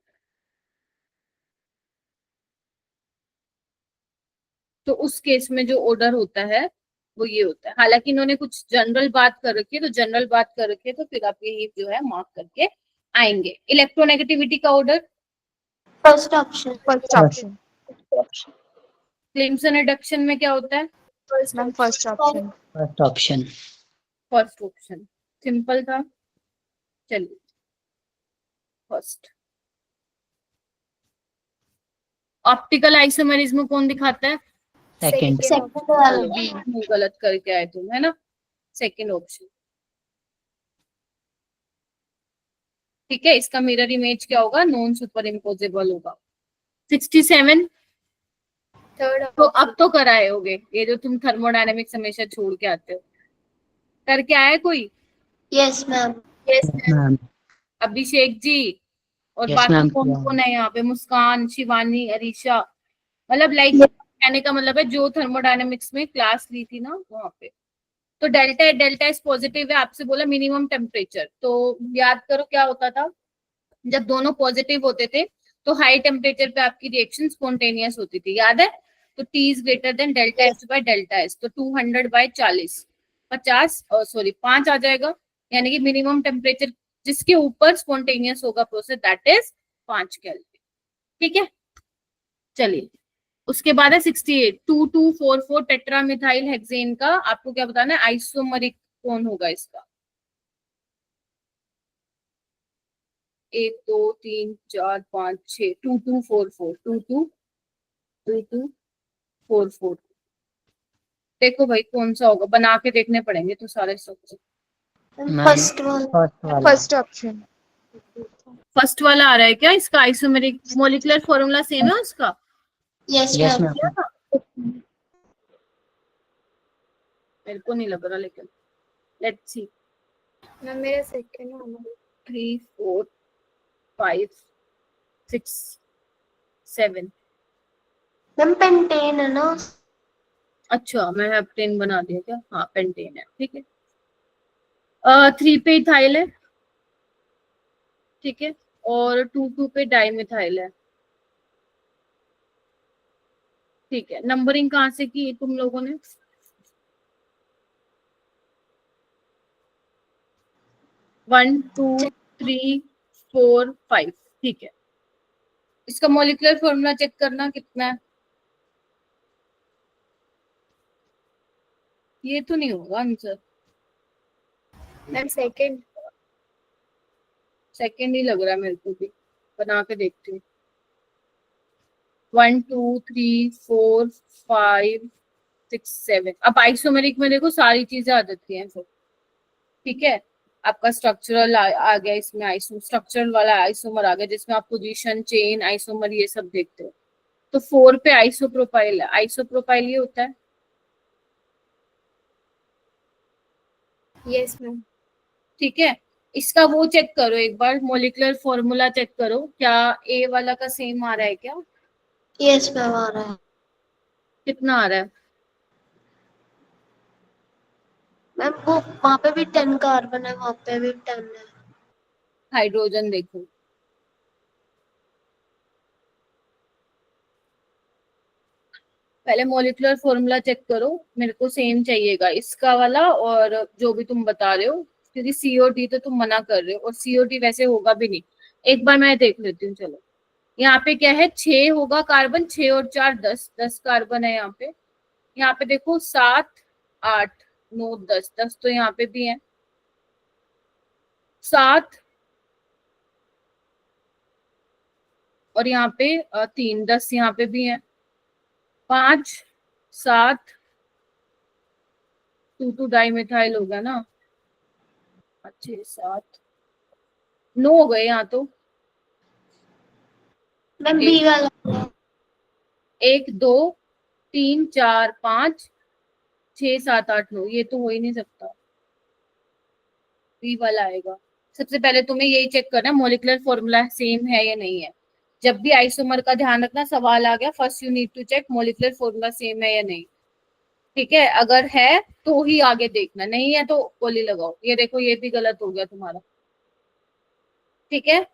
Speaker 1: तो उस केस में जो ऑर्डर होता है वो ये होता है। हालांकि इन्होंने कुछ जनरल बात कर रखी है, तो जनरल बात कर रखी है तो फिर आप यही जो है मार्क करके आएंगे। इलेक्ट्रोनेगेटिविटी का order
Speaker 4: first option.
Speaker 5: First option.
Speaker 1: Clemmensen reduction में क्या होता है?
Speaker 5: Ma'am first option.
Speaker 3: First option.
Speaker 1: First option simple था। चलिए फर्स्ट। ऑप्टिकल आइसोमेरिज्म कौन दिखाता है?
Speaker 3: सेकंड।
Speaker 4: सेकंड वाला
Speaker 1: मुंह गलत करके आए तुम, है ना? Second option. ठीक है, इसका मिरर इमेज क्या होगा? नॉन सुपर इम्पोजेबल होगा। 67।
Speaker 2: थर्ड
Speaker 1: तो अब तो कराए होगे, ये जो तुम थर्मोडायनेमिक्स हमेशा छोड़ के आते हो। करके आए कोई?
Speaker 4: Yes ma'am.
Speaker 2: Yes
Speaker 3: ma'am.
Speaker 1: Abhishek ji और
Speaker 3: Yes,
Speaker 1: बाकी
Speaker 3: ma'am.
Speaker 1: कौन कौन है यहाँ पे? मुस्कान, शिवानी, अरीशा, मतलब लाइक कहने का मतलब है जो थर्मोडायनेमिक्स में क्लास ली थी ना वहाँ पे। तो डेल्टा एस पॉजिटिव है, आपसे बोला मिनिमम टेम्परेचर, तो याद करो क्या होता था जब दोनों पॉजिटिव होते थे तो हाई टेम्परेचर पे आपकी रिएक्शन स्पॉन्टेनियस होती थी, याद है? तो T is greater than delta H by delta S, तो 200/40 सॉरी 5 आ जाएगा, यानी कि मिनिमम टेम्परेचर जिसके ऊपर स्पॉन्टेनियस होगा प्रोसेस दैट इज 5 केल्विन। ठीक है, चलिए उसके बाद है 68 2244 टेट्रामिथाइल हेक्सेन का आपको क्या बताना है? आइसोमरिक कौन होगा इसका? 1 2 3 4 5 6 2244 2244। देखो भाई कौन सा होगा, बना के देखने पड़ेंगे तो सारे सब।
Speaker 4: फर्स्ट वाला।
Speaker 3: फर्स्ट वाला।
Speaker 5: First option.
Speaker 1: फर्स्ट वाला आ रहा है क्या इसका? आइसोमेरिक मॉलिक्यूलर फॉर्मूला सेम है उसका?
Speaker 4: Yes
Speaker 3: yes
Speaker 4: ma'am.
Speaker 3: मैम।
Speaker 1: मेरे को नहीं लग रहा, लेकिन लेट्स सी।
Speaker 2: मैम मेरा सेकंड होगा।
Speaker 1: 3 4 5 6 7।
Speaker 4: मैम पेंटेन है ना?
Speaker 1: अच्छा मैं हेप्टेन बना दिया क्या? हाँ पेंटेन है, ठीक है। 3 पे इथाइल है, ठीक है, और 2 पे डाइमिथाइल है। ठीक है, नंबरिंग कहाँ से की तुम लोगों ने? 1 2 3 4 5, ठीक है। इसका मॉलिक्यूलर फॉर्मूला चेक करना कितना है। ये तो नहीं होगा आंसर।
Speaker 2: Ma'am second.
Speaker 1: सेकेंड ही लग रहा है मेरे को भी, बना के देखती हूँ। 1 2 3 4 5 6 7। अब आइसोमेरिक में देखो सारी चीजें आ जाती हैं फिर, ठीक है। आपका स्ट्रक्चरल आ गया इसमें, आइसो स्ट्रक्चरल वाला आइसोमर आ गया जिसमें आप पोजीशन, चेन, आइसोमर ये सब देखते हो। तो 4 पे आइसोप्रोपाइल है। आइसोप्रोपाइल ये होता है,
Speaker 2: यस मैम।
Speaker 1: ठीक है। इसका वो चेक करो एक बार, मॉलिक्यूलर फॉर्मूला चेक करो, क्या ए वाला का सेम आ रहा है क्या?
Speaker 4: यस मैम आ रहा है।
Speaker 1: कितना आ रहा है?
Speaker 4: मैम वो वहाँ पे भी 10 कार्बन है, वहाँ पे भी 10 है।
Speaker 1: हाइड्रोजन देखो, पहले मॉलिक्यूलर फॉर्मूला चेक करो, मेरे को सेम चाहिएगा इसका वाला और जो भी तुम बता रहे हो, क्योंकि सीओडी तो तुम मना कर रहे हो और सीओडी वैसे होगा भी नहीं। एक बार मैं देख लेती हूँ, चलो। यहाँ पे क्या है? 6 होगा कार्बन, 6 और 4 10, 10 कार्बन है यहाँ पे। यहाँ पे देखो 7 8 9 10, 10 तो यहाँ पे भी है। 7 और यहाँ पे 3 10 यहाँ पे भी है। 5 7 2 डाइमिथाइल हो गया ना। 6 7 9 हो गए यहाँ तो।
Speaker 4: मैम बी वाला।
Speaker 1: 1 2 3 4 5 6 7 8 9, ये तो हो ही नहीं सकता, बी वाला आएगा। सबसे पहले तुम्हें यही चेक करना है मॉलिक्यूलर फॉर्मूला सेम है या नहीं है। जब भी आइसोमर का ध्यान रखना, सवाल आ गया first you need to check molecular formula same है या नहीं, ठीक है। अगर है तो ही आगे देखना, नहीं है तो गोली लगाओ। ये देखो ये भी गलत हो गया तुम्हारा, ठीक है।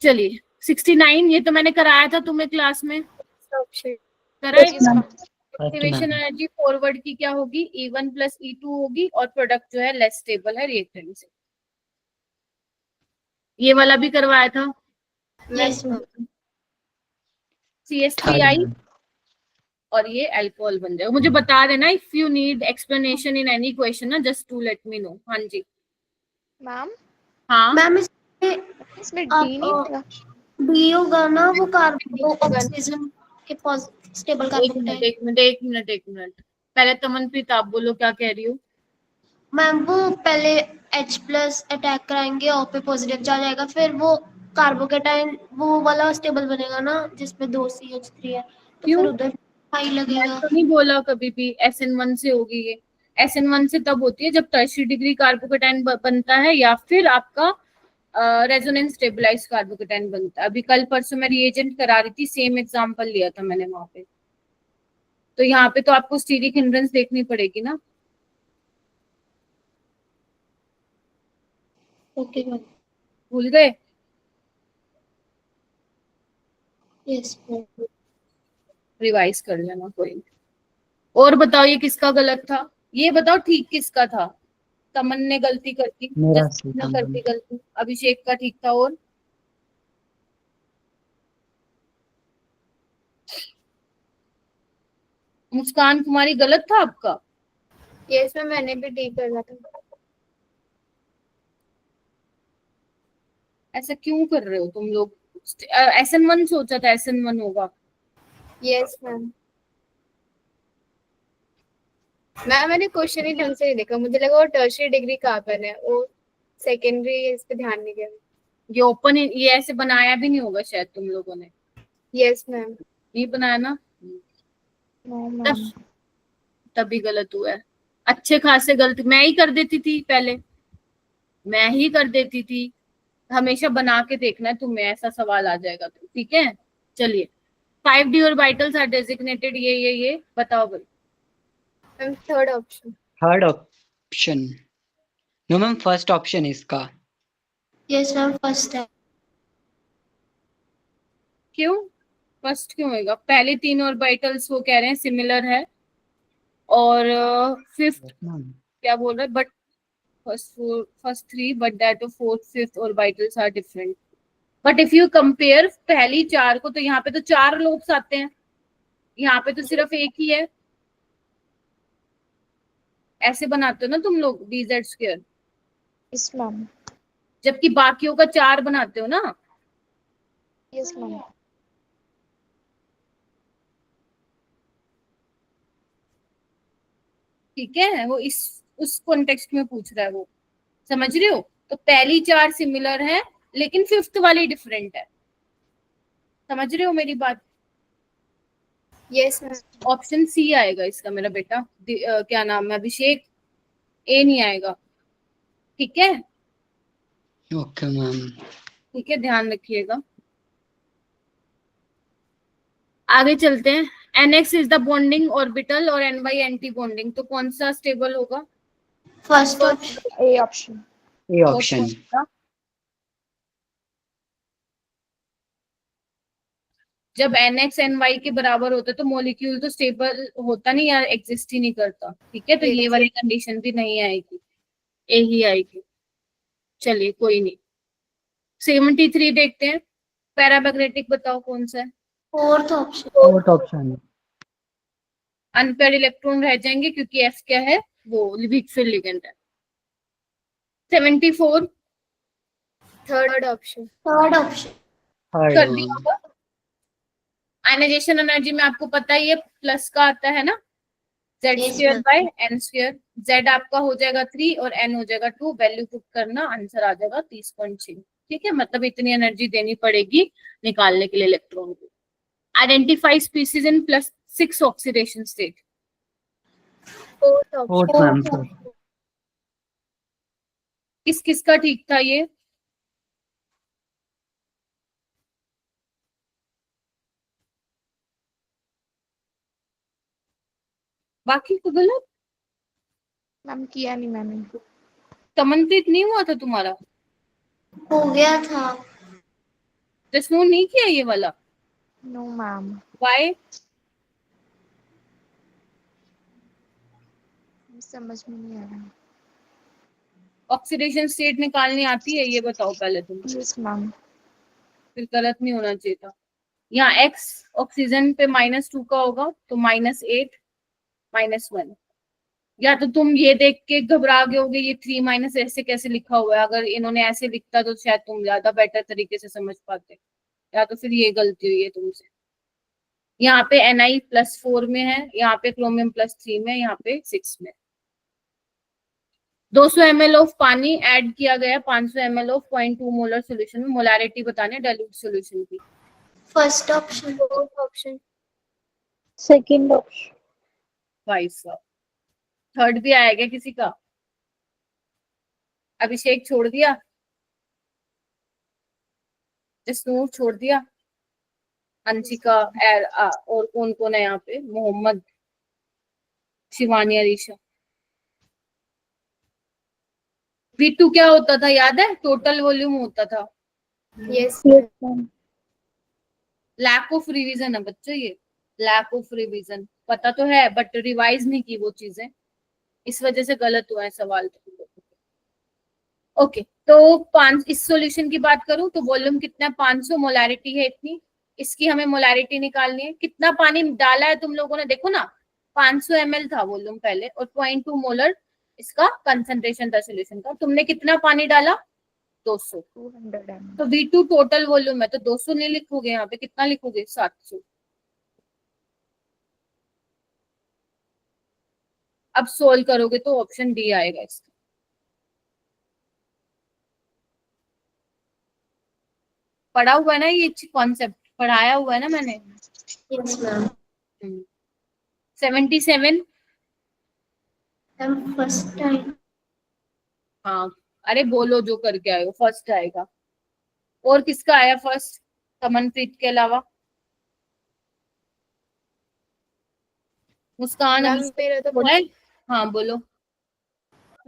Speaker 1: चलिए 69, ये तो मैंने कराया था तुम्हें क्लास में,
Speaker 2: ऑप्शन।
Speaker 1: करा
Speaker 5: Yes, ma'am.
Speaker 1: Activation energy forward की क्या होगी? E1 प्लस E2 होगी और प्रोडक्ट जो है लेस स्टेबल है रिएक्टेंट से। ये वाला भी करवाया था।
Speaker 4: Yes ma'am.
Speaker 1: CH3I
Speaker 3: थर्ड
Speaker 1: और ये अल्कोहल बन जाएगा। मुझे बता देना if you need explanation in any question ना, just to let me know. हाँ जी।
Speaker 5: मैम
Speaker 1: हाँ
Speaker 4: मैम इसमें
Speaker 5: इसमें
Speaker 4: आप
Speaker 5: डी नहीं होगा?
Speaker 4: डी होगा ना, वो
Speaker 2: D
Speaker 4: कार्बन
Speaker 2: होगा।
Speaker 4: ऑक्सीजन के स्टेबल
Speaker 1: एक
Speaker 4: कार्बन
Speaker 1: मिनट
Speaker 4: है।
Speaker 1: एक मिनट एक मिनट एक मिनट, पहले तमनप्रीत आप बोलो क्या कह रही हो।
Speaker 4: मैम वो पहले H प्लस अटैक कराएंगे, O पे पॉजिटिव चार्ज आएगा, फिर वो कार्बोकेटाइन वो वाला स्टेबल बनेगा ना जिसमें 2 CH3 है, तो
Speaker 1: क्यों?
Speaker 4: फिर उधर हाई
Speaker 1: मैं
Speaker 4: लगेगा।
Speaker 1: तो नहीं बोला कभी भी SN1 से होगी ये। SN1 से तब होती है जब टर्शियरी डिग्री कार्बोकेटाइन बनता है या फिर आपका रेजोनेंस स्टेबलाइज कार्बोकेटाइन बनता है। अभी कल परसों मैं रिएजेंट करा रही थी, सेम एग्जांपल लिया था मैंने वहां पे। तो यहाँ पे तो आपको स्टीरिक हिंड्रेंस देखनी पड़ेगी ना।
Speaker 4: Okay ma'am.
Speaker 1: भूल गए?
Speaker 4: Yes ma'am.
Speaker 1: रिवाइज कर लेना कोई नहीं। और बताओ ये किसका गलत था, ये बताओ ठीक किसका था। तमन ने गलती कर दी,
Speaker 3: मेरा
Speaker 1: जसमीन
Speaker 3: सही था
Speaker 1: ने कर
Speaker 3: मैम।
Speaker 1: दी गलती, अभिषेक का ठीक था। और मुस्कान कुमारी गलत था आपका।
Speaker 2: यस मैम, मैंने भी डी करा था।
Speaker 1: ऐसा क्यों कर रहे हो तुम लोग? SN1 सोचा था SN1 होगा।
Speaker 2: Yes ma'am. मैंने क्वेश्चन ही ढंग से नहीं देखा, मुझे लगा वो टर्शियरी डिग्री कहाँ पर है, वो सेकेंडरी, इस पे ध्यान नहीं दिया।
Speaker 1: ये ओपन, ये ऐसे बनाया भी नहीं होगा शायद तुम लोगों ने।
Speaker 2: Yes ma'am.
Speaker 1: नहीं बनाया ना,
Speaker 5: नो मैम।
Speaker 1: तभी गलत हुआ है। अच्छे खासे गलती मैं ही कर देती थी पहले, मैं ही कर देती थी। हमेशा बना के देखना है तुम्हें, ऐसा सवाल आ जाएगा तो। ठीक है चलिए। 5D ऑर्बिटल्स आर डेजिग्नेटेड ये बताओ भाई।
Speaker 2: Ma'am third option.
Speaker 3: Third option. No ma'am, first option है इसका।
Speaker 4: यस मैम फर्स्ट है।
Speaker 1: क्यों फर्स्ट क्यों होगा? पहले 3 ऑर्बिटल्स वो कह रहे हैं सिमिलर है, और फिफ्थ
Speaker 3: मैम
Speaker 1: क्या बोल रहे हैं, but first 3 but that of 4th 5th orbitals are different. But if you compare पहली 4 को, तो यहाँ पे तो 4 लोब्स आते हैं, यहाँ पे तो सिर्फ एक ही है। ऐसे बनाते हो ना तुम लोग dz²,
Speaker 5: यस मैम।
Speaker 1: जबकि बाकियों का 4 बनाते हो ना।
Speaker 5: Yes ma'am.
Speaker 1: ठीक है, वो इस उस कॉन्टेक्स्ट में पूछ रहा है वो, समझ रहे हो? तो पहली 4 सिमिलर है लेकिन 5th वाली डिफरेंट है। समझ रहे हो मेरी बात?
Speaker 2: Yes ma'am.
Speaker 1: ऑप्शन सी आएगा इसका मेरा बेटा। क्या नाम है अभिषेक, ए नहीं आएगा। ठीक है
Speaker 3: ओके मैम।
Speaker 1: ठीक है, ध्यान रखिएगा। आगे चलते हैं। NX is the bonding orbital और NY एंटी बॉन्डिंग, तो कौन सा स्टेबल होगा?
Speaker 4: First option.
Speaker 5: A option.
Speaker 3: A
Speaker 1: First
Speaker 3: option.
Speaker 1: होगा। जब NX NY के बराबर होता है तो मॉलिक्यूल तो स्टेबल होता नहीं या एग्जिस्ट ही नहीं करता। ठीक है, तो ये
Speaker 2: Yes.
Speaker 1: वाली कंडीशन भी नहीं आएगी, ए ही आएगी। चलिए कोई नहीं। 73 देखते हैं। पैरामैग्नेटिक बताओ कौन सा है?
Speaker 4: Fourth option.
Speaker 3: Fourth option.
Speaker 1: Unpaired electron रह जाएंगे क्योंकि F क्या है, वो वीक फील्ड लिगेंड है। 74
Speaker 2: third option.
Speaker 4: Third option.
Speaker 3: Third
Speaker 1: कर दिया होगा। आयनाइजेशन एनर्जी में आपको पता ही है प्लस का आता है ना, Z
Speaker 4: Yes,
Speaker 1: square
Speaker 4: ma'am.
Speaker 1: By N square. Z आपका हो जाएगा 3 और N हो जाएगा 2। वैल्यू पुट करना, आंसर आ जाएगा 30.6। ठीक है, मतलब इतनी एनर्जी देनी पड़ेगी निकालने के लिए इलेक्ट्रॉन को। Identify species in +6 oxidation state.
Speaker 2: Fourth option.
Speaker 3: Fourth ma'am. Fourth.
Speaker 1: किस किस का ठीक था ये? बाकी तो गलत।
Speaker 5: मैम किया नहीं मैंने।
Speaker 1: तमनप्रीत नहीं हुआ था तुम्हारा?
Speaker 4: हो गया था।
Speaker 1: जसनून नहीं किया ये वाला?
Speaker 5: No ma'am.
Speaker 1: वाई?
Speaker 5: समझ में नहीं आ रहा।
Speaker 1: ऑक्सीडेशन स्टेट निकालनी आती है ये बताओ पहले तुम,
Speaker 5: यस मैम।
Speaker 1: फिर गलत नहीं होना चाहिए था। यहाँ x ऑक्सीजन पे -2 का होगा तो -8 -1। या तो तुम ये देख के घबरा गए होगे ये 3 ऐसे कैसे लिखा हुआ है, अगर इन्होंने ऐसे लिखता तो शायद तुम ज्यादा बेटर तरीके से समझ पाते, या तो फिर ये गलती हुई है तुमसे। यहाँ पे Na+4 में है, यहाँ पे क्रोमियम +3 में, यहाँ पे 6 में। 200 ml ऑफ पानी ऐड किया गया 500 ml ऑफ 0.2 मोलर सोल्यूशन में। मोलारिटी बताने डाइल्यूट सोल्यूशन की।
Speaker 4: First option.
Speaker 2: Fourth option.
Speaker 6: Second option.
Speaker 1: भाई साहब, थर्ड भी आएगा किसी का? अभिषेक छोड़ दिया, जसनूर छोड़ दिया, अंशिका, और कौन कौन है यहाँ पे? मोहम्मद, शिवानी, अरीशा। V2 क्या होता था याद है? टोटल वॉल्यूम होता था।
Speaker 2: Yes
Speaker 6: Yes, ma'am.
Speaker 1: Lack of revision है बच्चों, ये लैक ऑफ रिवीजन पता तो है बट रिवाइज नहीं की वो चीजें, इस वजह से गलत हुआ है सवाल। ओके तो 5 इस सॉल्यूशन की बात करूं तो वॉल्यूम कितना है? 500, मोलारिटी है इतनी, इसकी हमें मोलारिटी निकालनी है। कितना पानी डाला है तुम लोगों ने? देखो ना 500 ml था वॉल्यूम पहले और 0.2 मोलर इसका कंसंट्रेशन था सॉल्यूशन का। तुमने कितना पानी डाला? 200।
Speaker 5: 200 ml.
Speaker 1: तो V2 टोटल वॉल्यूम है तो 200 नहीं लिखोगे, यहाँ पे कितना लिखोगे? 700। अब सोल्व करोगे तो ऑप्शन डी आएगा इसका। पढ़ा हुआ है ना ये कॉन्सेप्ट, पढ़ाया हुआ है ना मैंने।
Speaker 4: Yes ma'am.
Speaker 1: 77।
Speaker 4: Ma'am first time.
Speaker 1: हाँ अरे बोलो जो करके आए हो, फर्स्ट आएगा। और किसका आया फर्स्ट कमनप्रीत के अलावा? मुस्कान,
Speaker 2: मैम
Speaker 1: अभी
Speaker 2: मेरा तो
Speaker 1: बोला है? हाँ बोलो।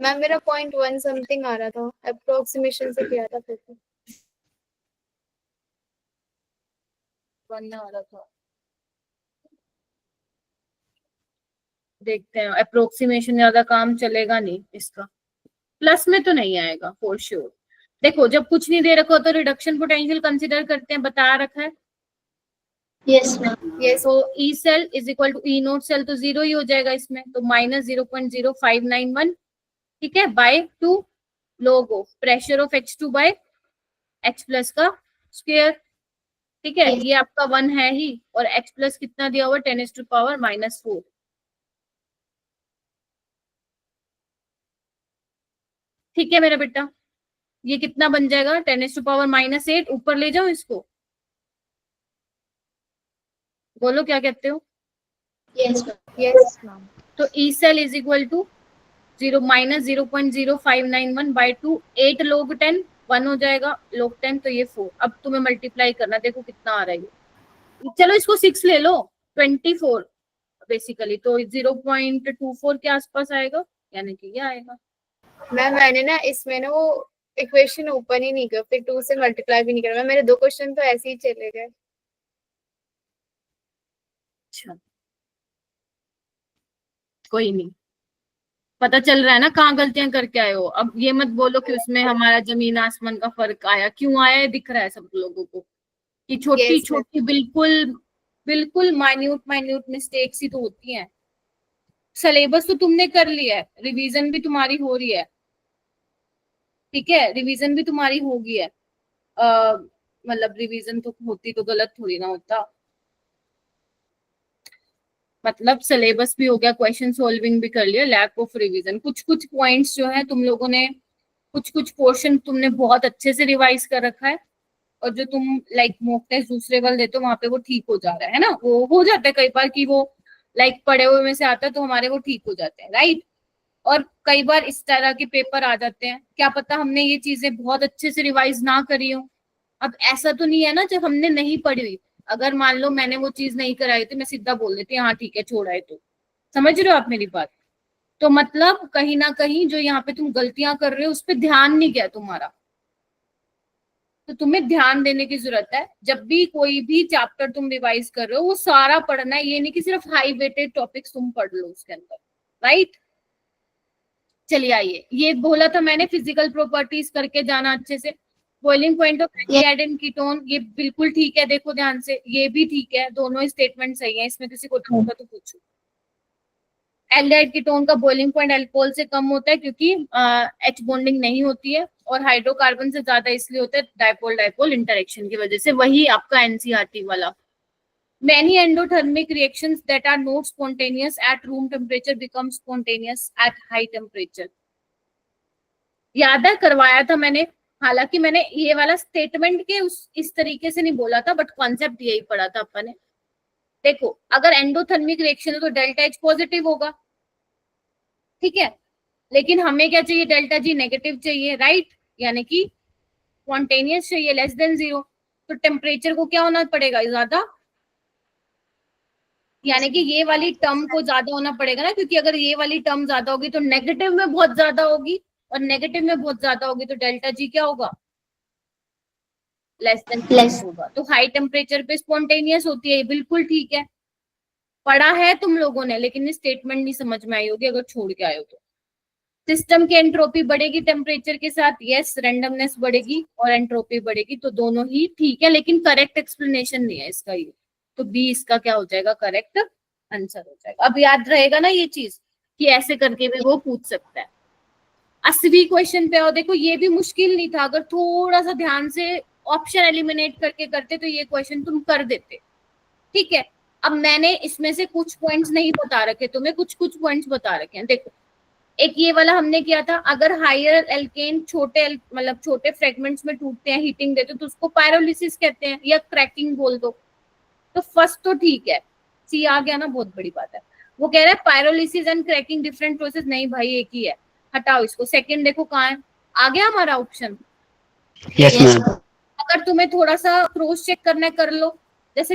Speaker 2: मैम मेरा 0.1 समथिंग आ रहा था, अप्रोक्सीमेशन से किया था फिर तो।
Speaker 1: बनने वाला था, देखते हैं। अप्रोक्सीमेशन ज्यादा काम चलेगा नहीं इसका, प्लस में तो नहीं आएगा फॉर श्योर। देखो जब कुछ नहीं दे रखा हो तो रिडक्शन पोटेंशियल कंसीडर करते हैं, बता रखा है।
Speaker 4: Yes ma'am.
Speaker 2: यस
Speaker 1: तो E cell is equal to E naught cell, तो 0 ही हो जाएगा इसमें, तो -0.0591, ठीक है, by 2 log of pressure of H2 by H+ का स्क्वायर, ठीक है। ये आपका 1 है ही, और H+ कितना दिया हुआ? 10⁻⁻⁴। ठीक है मेरा बेटा, ये कितना बन जाएगा? 10⁻⁻8। ऊपर ले जाओ इसको, बोलो क्या कहते हो?
Speaker 4: Yes ma'am.
Speaker 2: Yes
Speaker 5: Ma'am.
Speaker 1: तो E cell is equal to 0-0.0591 by 2, 8 log 10, 1 हो जाएगा, log 10 तो ये 4। अब तुम्हें मल्टीप्लाई करना, देखो कितना आ रहा है। चलो इसको 6 ले लो, 24 बेसिकली, तो 0.24 के आसपास आएगा, यानी कि ये आएगा।
Speaker 2: मैम मैंने ना इसमें ना वो इक्वेशन ओपन ही नहीं किया, फिर 2 से मल्टीप्लाई भी नहीं करा। मेरे 2 क्वेश्चन तो ऐसे ही चले गए।
Speaker 1: अच्छा कोई नहीं, पता चल रहा है ना कहाँ गलतियां करके आए हो। अब ये मत बोलो कि उसमें हमारा जमीन आसमान का फर्क आया। क्यों आया है दिख रहा है सब लोगों को कि छोटी
Speaker 2: Yes,
Speaker 1: छोटी बिल्कुल बिल्कुल माइन्यूट मिस्टेक्स ही तो होती हैं। सिलेबस तो तुमने कर लिया है, रिवीजन भी तुम्हारी हो रही है, ठीक है, रिवीजन भी तुम्हारी होगी है। मतलब रिवीजन तो होती तो गलत थोड़ी ना होता, मतलब सिलेबस भी हो गया, क्वेश्चन सॉल्विंग भी कर लिया, लैक ऑफ रिवीजन। कुछ कुछ पॉइंट्स जो है तुम लोगों ने, कुछ कुछ पोर्शन तुमने बहुत अच्छे से रिवाइज कर रखा है, और जो तुम लाइक मॉक टेस्ट दूसरे वाले देते हो वहां पे वो ठीक हो जा रहा है ना। वो हो जाता है कई बार कि वो लाइक पढ़े हुए में से आता है तो हमारे वो ठीक हो जाते हैं, राइट। और कई बार इस तरह के पेपर आ जाते हैं, क्या पता हमने ये चीजें बहुत अच्छे से रिवाइज ना करी हो। अब ऐसा तो नहीं है ना जब हमने नहीं पढ़ी हुई, अगर मान लो मैंने वो चीज नहीं कराई तो मैं सीधा बोल देती हाँ ठीक है छोड़ा है, तो समझ रहे हो आप मेरी बात। तो मतलब कहीं ना कहीं जो यहाँ पे तुम गलतियां कर रहे हो उस पर ध्यान नहीं गया तुम्हारा, तो तुम्हें ध्यान देने की जरूरत है। जब भी कोई भी चैप्टर तुम रिवाइज कर रहे हो वो सारा पढ़ना है, ये नहीं कि सिर्फ हाई वेटेड टॉपिक्स तुम पढ़ लो उसके अंदर, राइट। चलिए आइए, ये बोला था मैंने फिजिकल प्रॉपर्टीज करके जाना अच्छे से। Boiling point of aldehyde and ketone, ये बिल्कुल ठीक है, देखो ध्यान से, ये भी ठीक है, दोनों स्टेटमेंट सही है, इसमें किसी को डाउट होगा तो पूछो। एल्डिहाइड कीटोन का बॉइलिंग पॉइंट अल्कोहल से कम होता है क्योंकि एच बॉन्डिंग नहीं होती है, और हाइड्रोकार्बन से ज्यादा इसलिए होता है डाइपोल डाइपोल इंटरेक्शन की वजह से, वही आपका एनसीईआरटी वाला। Many endothermic reactions that are not spontaneous at room temperature become spontaneous at high temperature. याद है, करवाया था मैंने, हालांकि मैंने ये वाला स्टेटमेंट के इस तरीके से नहीं बोला था, बट कॉन्सेप्ट यही पढ़ा था अपन ने। देखो, अगर एंडोथर्मिक रिएक्शन है तो डेल्टा एच पॉजिटिव होगा, ठीक है, लेकिन हमें क्या चाहिए, डेल्टा जी नेगेटिव चाहिए, राइट, यानी कि स्पॉन्टेनियस चाहिए, लेस देन 0। तो टेम्परेचर को क्या होना पड़ेगा, ज्यादा, यानी कि ये वाली टर्म को ज्यादा होना पड़ेगा ना, क्योंकि अगर ये वाली टर्म ज्यादा होगी तो नेगेटिव में बहुत ज्यादा होगी, और नेगेटिव में बहुत ज्यादा होगी तो डेल्टा जी क्या होगा, लेस देन
Speaker 4: Less.
Speaker 1: होगा। तो हाई टेम्परेचर पे स्पॉन्टेनियस होती है, बिल्कुल ठीक है, पढ़ा है तुम लोगों ने, लेकिन स्टेटमेंट नहीं समझ में आई होगी अगर छोड़ के आए हो तो। सिस्टम की एंट्रोपी बढ़ेगी टेम्परेचर के साथ, यस, रेंडमनेस बढ़ेगी और एंट्रोपी बढ़ेगी, तो दोनों ही ठीक है, लेकिन करेक्ट एक्सप्लेनेशन नहीं है इसका ये, तो बी इसका क्या हो जाएगा, करेक्ट आंसर हो जाएगा। अब याद रहेगा ना ये चीज कि ऐसे करके भी वो पूछ सकता है। 80वीं क्वेश्चन पे आओ, देखो ये भी मुश्किल नहीं था, अगर थोड़ा सा ध्यान से ऑप्शन एलिमिनेट करके करते तो ये क्वेश्चन तुम कर देते, ठीक है। अब मैंने इसमें से कुछ पॉइंट्स नहीं बता रखे तुम्हें, कुछ कुछ पॉइंट्स बता रखे हैं। देखो, एक ये वाला हमने किया था, अगर हायर एल्केन छोटे मतलब छोटे फ्रेगमेंट्स में टूटते हैं, हीटिंग देते तो उसको पायरोलिसिस कहते हैं, या क्रैकिंग बोल दो। तो फर्स्ट तो ठीक है, सी आ गया ना, बहुत बड़ी बात है। वो कह रहा है pyrolysis and cracking different process, नहीं भाई एक ही है, हटाओ इसको। सेकंड देखो कहाँ है, आ गया हमारा ऑप्शन।
Speaker 3: Yes ma'am.
Speaker 1: अगर तुम्हें थोड़ा सा क्रॉस चेक करना है कर लो, जैसे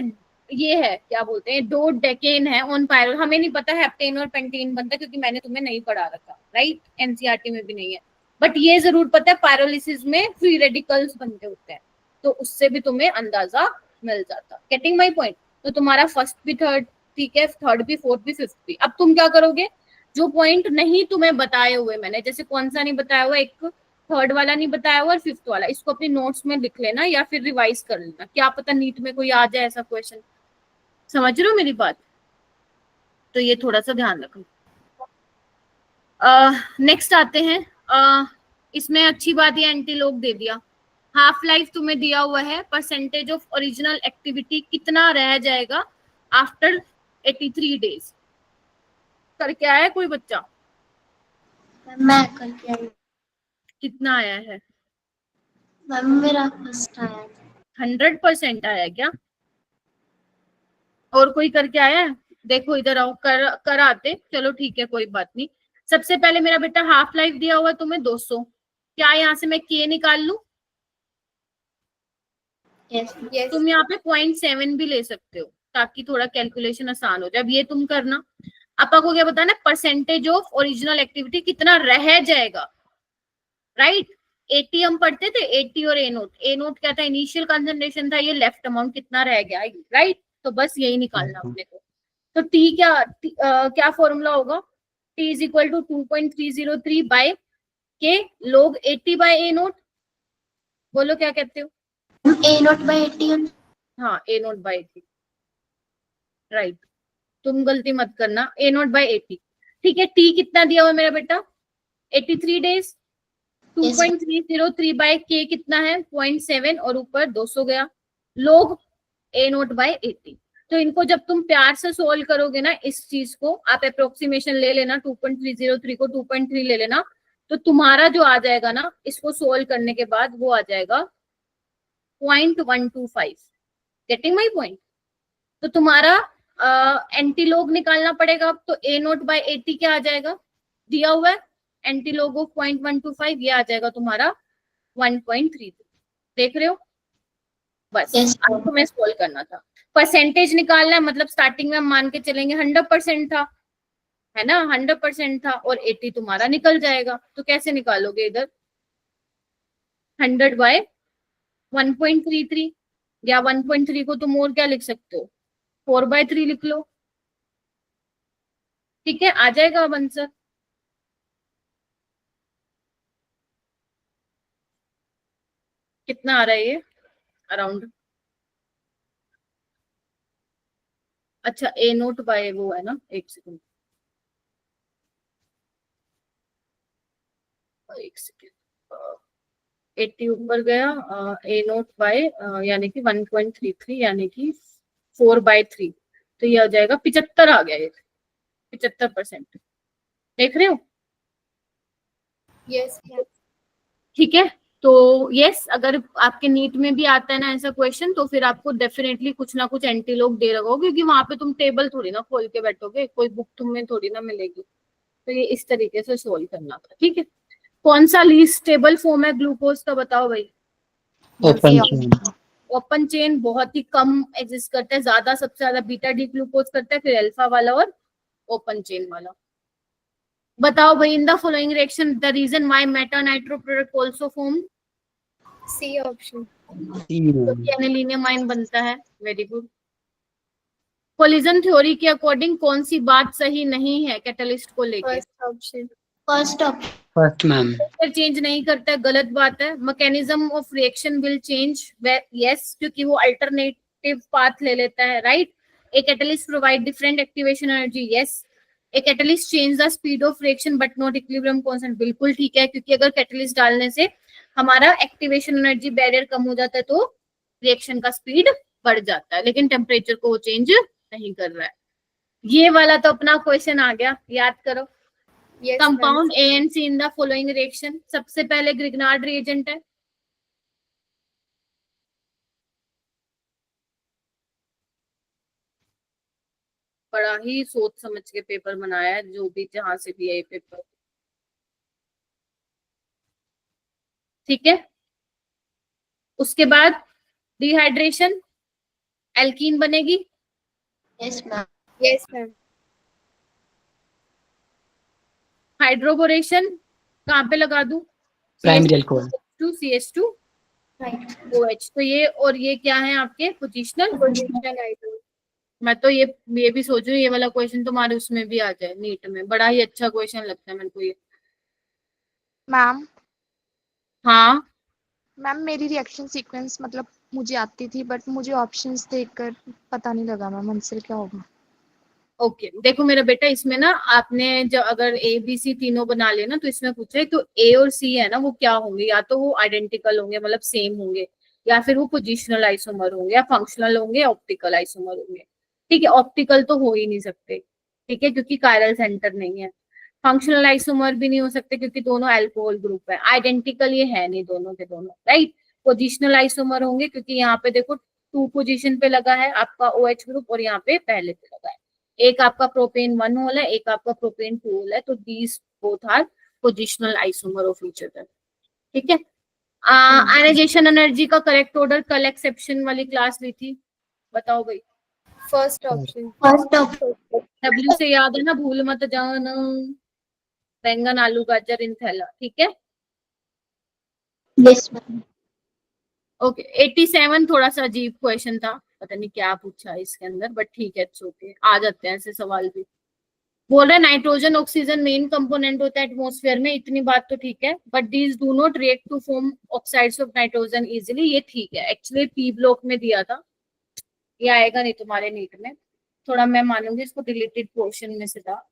Speaker 1: ये है, क्या बोलते हैं, दो डेकेन है ऑन पायरो, हमें नहीं पता हेप्टेन और पेंटेन बनता क्योंकि मैंने तुम्हें नहीं पढ़ा रखा, राइट, एनसीईआरटी में भी नहीं है, बट ये जरूर पता है पायरोलिसिस में फ्री रेडिकल्स बनते होते हैं, तो उससे भी तुम्हें अंदाजा मिल जाता। Getting my point. तो तुम्हारा फर्स्ट भी थर्ड ठीक है, थर्ड भी, फोर्थ भी, फिफ्थ भी। अब तुम क्या करोगे, जो पॉइंट नहीं तुम्हें बताए हुए मैंने, जैसे कौन सा नहीं बताया हुआ, एक थर्ड वाला नहीं बताया हुआ और फिफ्थ वाला, इसको अपनी नोट्स में लिख लेना या फिर रिवाइज कर लेना, क्या पता नीट में कोई आ जाए ऐसा क्वेश्चन। समझ रहे हो मेरी बात, तो ये थोड़ा सा ध्यान रखना। नेक्स्ट आते हैं, इसमें अच्छी बात ये एंटीलोग दे दिया। हाफ लाइफ तुम्हें दिया हुआ है, परसेंटेज ऑफ ओरिजिनल एक्टिविटी कितना रह जाएगा आफ्टर 83 डेज, करके आया है कोई बच्चा,
Speaker 4: मैं करके आई।
Speaker 1: कितना आया है,
Speaker 4: मैम मेरा फर्स्ट आया था।
Speaker 1: 100% आया है क्या, और कोई करके आया है, देखो इधर आओ, कर आते, चलो ठीक है कोई बात नहीं। सबसे पहले मेरा बेटा हाफ लाइफ दिया हुआ है तुम्हें 200, क्या यहाँ से मैं के निकाल लूं,
Speaker 4: यस
Speaker 2: यस
Speaker 1: तुम यहाँ पे 0.7 भी ले सकते हो ताकि थोड़ा कैलकुलेशन आसान हो जाए। अब ये तुम करना, आपा को क्या बताना, परसेंटेज ऑफ ओरिजिनल एक्टिविटी कितना रह जाएगा, राइट। 80 हम पढ़ते थे, 80 और ए नोट क्या था, इनिशियल कंसंट्रेशन था, ये लेफ्ट अमाउंट कितना रह गया, राइट, तो बस यही निकालना अपने को। तो टी क्या फॉर्मूला होगा, T is equal to 2.303 by K log 80 bye A note, बोलो क्या कहते हो,
Speaker 4: A0/80।
Speaker 1: हाँ ए नोट बाय 80, राइट, तुम गलती मत करना, ए नोट बाय 80, ठीक है। टी कितना दिया हुआ मेरा बेटा, 83 डेज, 2.303 बाय के कितना है 0.7 और ऊपर 200 गया, लोग ए नोट बाय 80। तो इनको जब तुम प्यार से सोल्व करोगे ना, इस चीज को आप अप्रोक्सीमेशन ले लेना, 2.303 को 2.3 ले लेना, तो तुम्हारा जो आ जाएगा ना, इसको सोल्व करने के बाद वो आ जाएगा 0.125। Getting my point. तो तुम्हारा एंटीलोग निकालना पड़ेगा, तो ए नोट बाय 80 क्या आ जाएगा, दिया हुआ है एंटीलोग ऑफ 0.125, ये आ जाएगा तुम्हारा 1.33। देख रहे हो, बस
Speaker 4: Yes,
Speaker 1: अब तुम्हें सोल्व करना था। परसेंटेज निकालना है, मतलब स्टार्टिंग में हम मान के चलेंगे 100% था, है ना, 100% था, और 80 तुम्हारा निकल जाएगा। तो कैसे निकालोगे इधर, 100 बाय 1.33, या 1.3 को तुम और क्या लिख सकते हो, 4/3 लिख लो, ठीक है, आ जाएगा अब आंसर। कितना आ रहा है ये अराउंड? अच्छा ए नोट बाय वो है ना, एक सेकंड, एक सेकंड, 80 ऊपर गया, ए नोट बाय यानी कि 1.33 यानी कि 4/3, तो ये आ जाएगा 75 आ गया, ये 75%। देख रहे हो?
Speaker 2: Yes ma'am.
Speaker 1: ठीक है, तो यस, अगर आपके नीट में भी आता है ना ऐसा क्वेश्चन, तो फिर आपको डेफिनेटली कुछ ना कुछ एंटीलॉग दे रखा होगा, क्योंकि वहां पे तुम टेबल थोड़ी ना खोल के बैठोगे, कोई बुक तुम्हें थोड़ी ना मिलेगी। तो ये इस तरीके से सोल्व करना था, ठीक है। कौन सा लीस्ट स्टेबल फॉर्म है ग्लूकोज का, बताओ भाई।
Speaker 3: Open chain.
Speaker 1: ओपन चेन बहुत ही कम एग्जिस्ट करता है, ज्यादा सबसे ज्यादा बीटा डी ग्लूकोज करता है, फिर अल्फा वाला और ओपन चेन वाला। बताओ भाई, in the following reaction the reason why meta nitro product also form.
Speaker 2: C option.
Speaker 1: एनिलीनियमाइन बनता है, वेरी गुड। कोलिजन थ्योरी के अकॉर्डिंग कौन सी बात सही नहीं है कैटलिस्ट को लेके?
Speaker 2: First option.
Speaker 4: First option.
Speaker 3: First ma'am.
Speaker 1: Change नहीं करता है, गलत बात है। Mechanism of reaction will change, yes, क्योंकि वो अल्टरनेटिव पाथ ले लेता है, right. A catalyst provide different activation energy, yes. A catalyst change the speed of reaction but not equilibrium constant, बिल्कुल ठीक है, क्योंकि अगर कैटलिस्ट डालने से हमारा एक्टिवेशन एनर्जी बैरियर कम हो जाता है तो रिएक्शन का स्पीड बढ़ जाता है, लेकिन टेम्परेचर को वो चेंज नहीं कर रहा है। ये वाला तो अपना क्वेश्चन आ गया, याद करो।
Speaker 2: Yes
Speaker 1: compound A and C in the following reaction, सबसे पहले ग्रिग्नार्ड रिएजेंट है। बड़ा ही सोच समझ के पेपर बनाया है, जो भी जहां से भी है ये पेपर, ठीक है। उसके बाद डिहाइड्रेशन, एल्कीन बनेगी।
Speaker 4: Yes ma'am.
Speaker 2: Yes ma'am.
Speaker 1: Hydroboration कहाँ पे लगा दूं?
Speaker 3: Primary alcohol.
Speaker 1: CH2 OH, तो ये और ये क्या है आपके पोजिशनल। मैं तो ये भी सोच रही हूँ ये वाला क्वेश्चन तुम्हारे उसमें भी आ जाए नीट में, बड़ा ही अच्छा क्वेश्चन लगता है मेरे को ये।
Speaker 5: मैम
Speaker 1: हाँ
Speaker 5: मैम मेरी रिएक्शन सीक्वेंस मतलब मुझे आती थी, बट मुझे ऑप्शंस देखकर पता नहीं लगा मैम आंसर क्या होगा।
Speaker 1: ओके, देखो मेरा बेटा, इसमें ना आपने जब अगर ABC तीनों बना लेना तो इसमें पूछे तो A और C है ना वो क्या होंगे, या तो वो आइडेंटिकल होंगे मतलब सेम होंगे, या फिर वो पोजिशनल आइसोमर होंगे, या फंक्शनल होंगे, ऑप्टिकल आइसोमर होंगे। ठीक है, ऑप्टिकल तो हो ही नहीं सकते, ठीक है, क्योंकि कायरल सेंटर नहीं है। फंक्शनल आइसोमर भी नहीं हो सकते क्योंकि दोनों अल्कोहल ग्रुप है। आइडेंटिकल ये है नहीं दोनों के दोनों, राइट। पोजिशनल आइसोमर होंगे क्योंकि यहाँ पे देखो 2 पोजीशन पे लगा है आपका OH ग्रुप और यहाँ पे पहले पे लगा है। एक आपका प्रोपेन 1 होल है, एक आपका प्रोपेन 2 होल है, तो these both are positional isomer of each other, ठीक है। आयनाइजेशन एनर्जी का करेक्ट ऑर्डर कल एक्सेप्शन वाली क्लास ली थी, बताओ भाई।
Speaker 2: First option.
Speaker 4: First option.
Speaker 1: W से याद है ना, भूल मत जाना। बैंगन, आलू, गाजर इन थैला, ठीक है।
Speaker 4: Yes ma'am.
Speaker 1: ओके 87 थोड़ा सा अजीब क्वेश्चन था, पता नहीं क्या पूछा है इसके अंदर, बट ठीक है, इट्स ओके, आ जाते हैं ऐसे सवाल भी। बोल रहे नाइट्रोजन ऑक्सीजन मेन कंपोनेंट होता है एटमॉस्फेयर में, इतनी बात तो ठीक है, but these do not react to form oxides of nitrogen easily, ये ठीक है। एक्चुअली P ब्लॉक में दिया था, ये आएगा नहीं तुम्हारे नीट में, थोड़ा मैं मानूंगी इसको डिलीटेड पोर्शन में से था।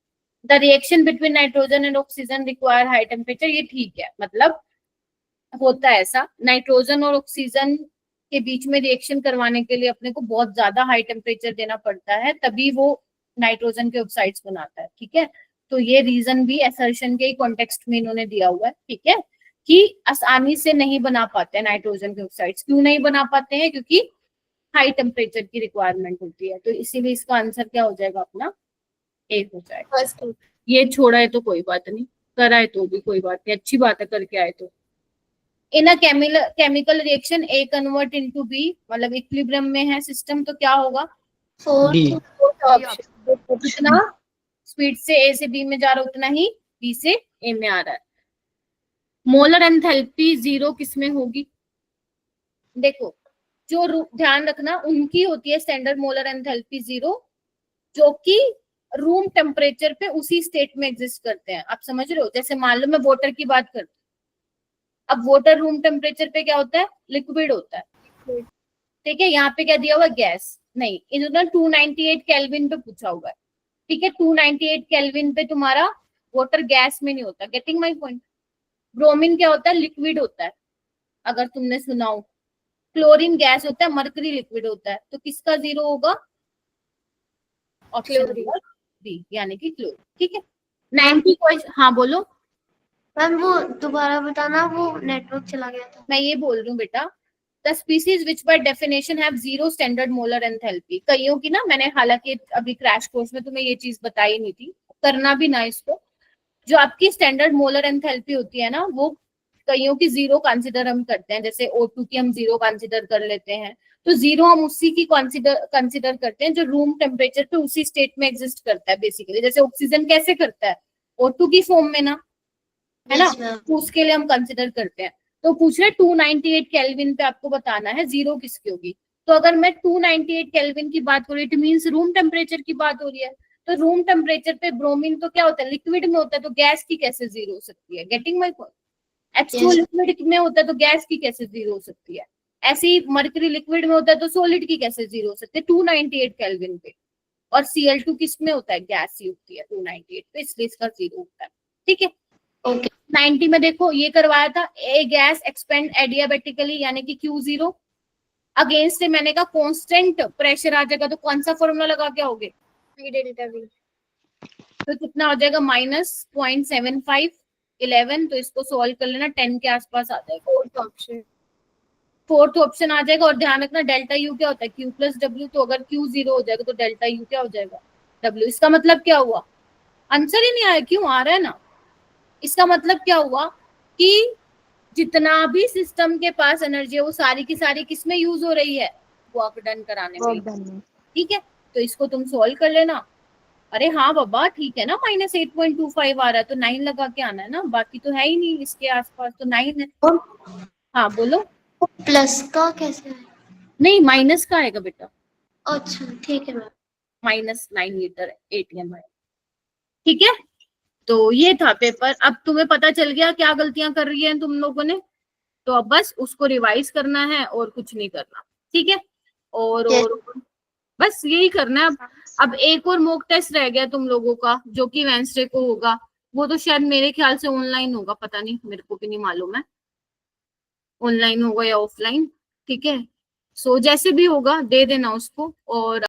Speaker 1: The reaction between nitrogen and oxygen require high temperature, ये ठीक है, मतलब होता है ऐसा, नाइट्रोजन और ऑक्सीजन के बीच में रिएक्शन करवाने के लिए अपने को बहुत ज्यादा हाई टेम्परेचर देना पड़ता है, तभी वो नाइट्रोजन के ऑक्साइड्स बनाता है, ठीक है। तो ये रीजन भी असर्शन के कॉन्टेक्स्ट में इन्होंने दिया हुआ है, ठीक है, कि आसानी से नहीं बना पाते हैं नाइट्रोजन के ऑक्साइड्स। क्यों नहीं बना पाते हैं? क्योंकि हाई टेम्परेचर की रिक्वायरमेंट होती है, तो इसीलिए इसका आंसर क्या हो जाएगा अपना? A हो जाएगा।
Speaker 2: फर्स्ट।
Speaker 1: ये छोड़ा है तो कोई बात नहीं, करा है तो भी कोई बात नहीं, अच्छी बात है करके आए तो। In a chemical reaction A convert into B, मतलब इक्विलिब्रियम में है सिस्टम, तो क्या होगा?
Speaker 3: डी।
Speaker 2: ऑप्शन।
Speaker 1: जितना स्पीड से A से B में जा रहा है उतना ही B से A में आ रहा है। मोलर एंथैल्पी 0 किसमें होगी? देखो, जो ध्यान रखना, उनकी होती है स्टैंडर्ड मोलर एंथैल्पी 0, जो कि रूम टेम्परेचर पे उसी स्टेट में एग्जिस्ट करते हैं। आप समझ रहे हो? जैसे मान लो मैं वाटर की बात करती हूँ, अब वाटर रूम टेम्परेचर पे क्या होता है, लिक्विड होता है, ठीक है। यहाँ पे क्या दिया हुआ है, गैस। नहीं, इन्होंने 298 केल्विन पे पूछा हुआ है, ठीक है। 298 केल्विन पे तुम्हारा वाटर गैस में नहीं होता, गेटिंग माय पॉइंट। ब्रोमीन क्या होता है, लिक्विड होता है, अगर तुमने सुना हो। क्लोरीन गैस होता है, मरकरी लिक्विड होता है। तो किसका 0 होगा, ऑप्शन बी यानी कि क्लोरीन, ठीक है। 90 क्वेश्चन, हाँ बोलो।
Speaker 4: मैम वो दोबारा बताना, वो नेटवर्क चला गया था।
Speaker 1: मैं ये बोल रही हूँ बेटा, the species which by definition have 0 standard molar enthalpy. कईयों की ना, मैंने हालांकि अभी क्रैश कोर्स में तुम्हें ये चीज बताई नहीं थी, करना भी ना इसको। जो आपकी स्टैंडर्ड मोलर एंथैल्पी होती है ना, वो कईयों की 0 कंसिडर हम करते हैं, जैसे O2 की हम 0 कंसिडर कर लेते हैं। तो 0 हम उसी की कंसिडर करते हैं जो रूम टेम्परेचर पे उसी स्टेट में एग्जिस्ट करता है बेसिकली। जैसे ऑक्सीजन कैसे करता है, O2 की फॉर्म में ना, है ना,
Speaker 4: Yes, ma'am.
Speaker 1: तो उसके लिए हम कंसिडर करते हैं। तो पूछ रहे 298 केल्विन पे आपको बताना है 0 किसकी होगी। तो अगर मैं 298 केल्विन की बात हो रही है, इट मींस रूम टेम्परेचर की बात हो रही है। तो रूम टेम्परेचर पे ब्रोमीन तो क्या होता है, लिक्विड में होता है, तो गैस की कैसे 0 हो सकती है, getting my point. H2O
Speaker 4: Yes.
Speaker 1: Liquid में होता है, तो गैस की कैसे 0 हो सकती है। ऐसे ही मरकरी लिक्विड में होता है, तो सॉलिड की कैसे 0 हो सकती है 298 केल्विन पे। और Cl2 किस में होता है, गैस ही होती है 298 पे, इसलिए इसका 0 होता है, ठीक है।
Speaker 4: Okay.
Speaker 1: 90 में देखो ये करवाया था, ए गैस एक्सपेंड एडियाबेटिकली यानी कि Q0 अगेंस्ट से मैंने कहा कांस्टेंट प्रेशर आ जाएगा, तो कौन सा फॉर्मूला लगा के आओगे,
Speaker 2: V डेल्टा V।
Speaker 1: तो कितना हो जाएगा, -0.75 11। तो इसको सॉल्व कर लेना, 10 के आसपास आ जाएगा, फोर्थ ऑप्शन आ जाएगा। और ध्यान रखना डेल्टा यू क्या होता है, Q प्लस W। तो अगर Q 0 हो जाएगा तो डेल्टा यू क्या हो जाएगा, W। इसका मतलब क्या हुआ, आंसर ही नहीं आया, क्यों आ रहा है ना। इसका मतलब क्या हुआ कि जितना भी सिस्टम के पास एनर्जी है वो सारी की सारी किस में यूज हो रही है, वर्क डन कराने में,
Speaker 5: वर्क डन में।
Speaker 1: ठीक है। तो इसको तुम सॉल्व कर लेना। अरे हाँ बाबा, ठीक है ना, -8.25 आ रहा है, तो 9 लगा के आना है ना, बाकी तो है ही नहीं इसके आसपास, तो 9 है। हाँ बोलो।
Speaker 4: प्लस का कैसे है?
Speaker 1: नहीं, माइनस का आएगा बेटा,
Speaker 4: अच्छा ठीक है मैम।
Speaker 1: -9 लीटर ATM है, ठीक है। तो ये था पेपर। अब तुम्हें पता चल गया क्या गलतियां कर रही हैं तुम लोगों ने, तो अब बस उसको रिवाइज करना है और कुछ नहीं करना, ठीक है। और
Speaker 4: Yes.
Speaker 1: और बस यही करना है। अब एक और मॉक टेस्ट रह गया तुम लोगों का, जो कि वेंसडे को होगा। वो तो शायद मेरे ख्याल से ऑनलाइन होगा, पता नहीं, मेरे को भी नहीं मालूम है ऑनलाइन होगा या ऑफलाइन, ठीक है। सो जैसे भी होगा दे देना उसको। और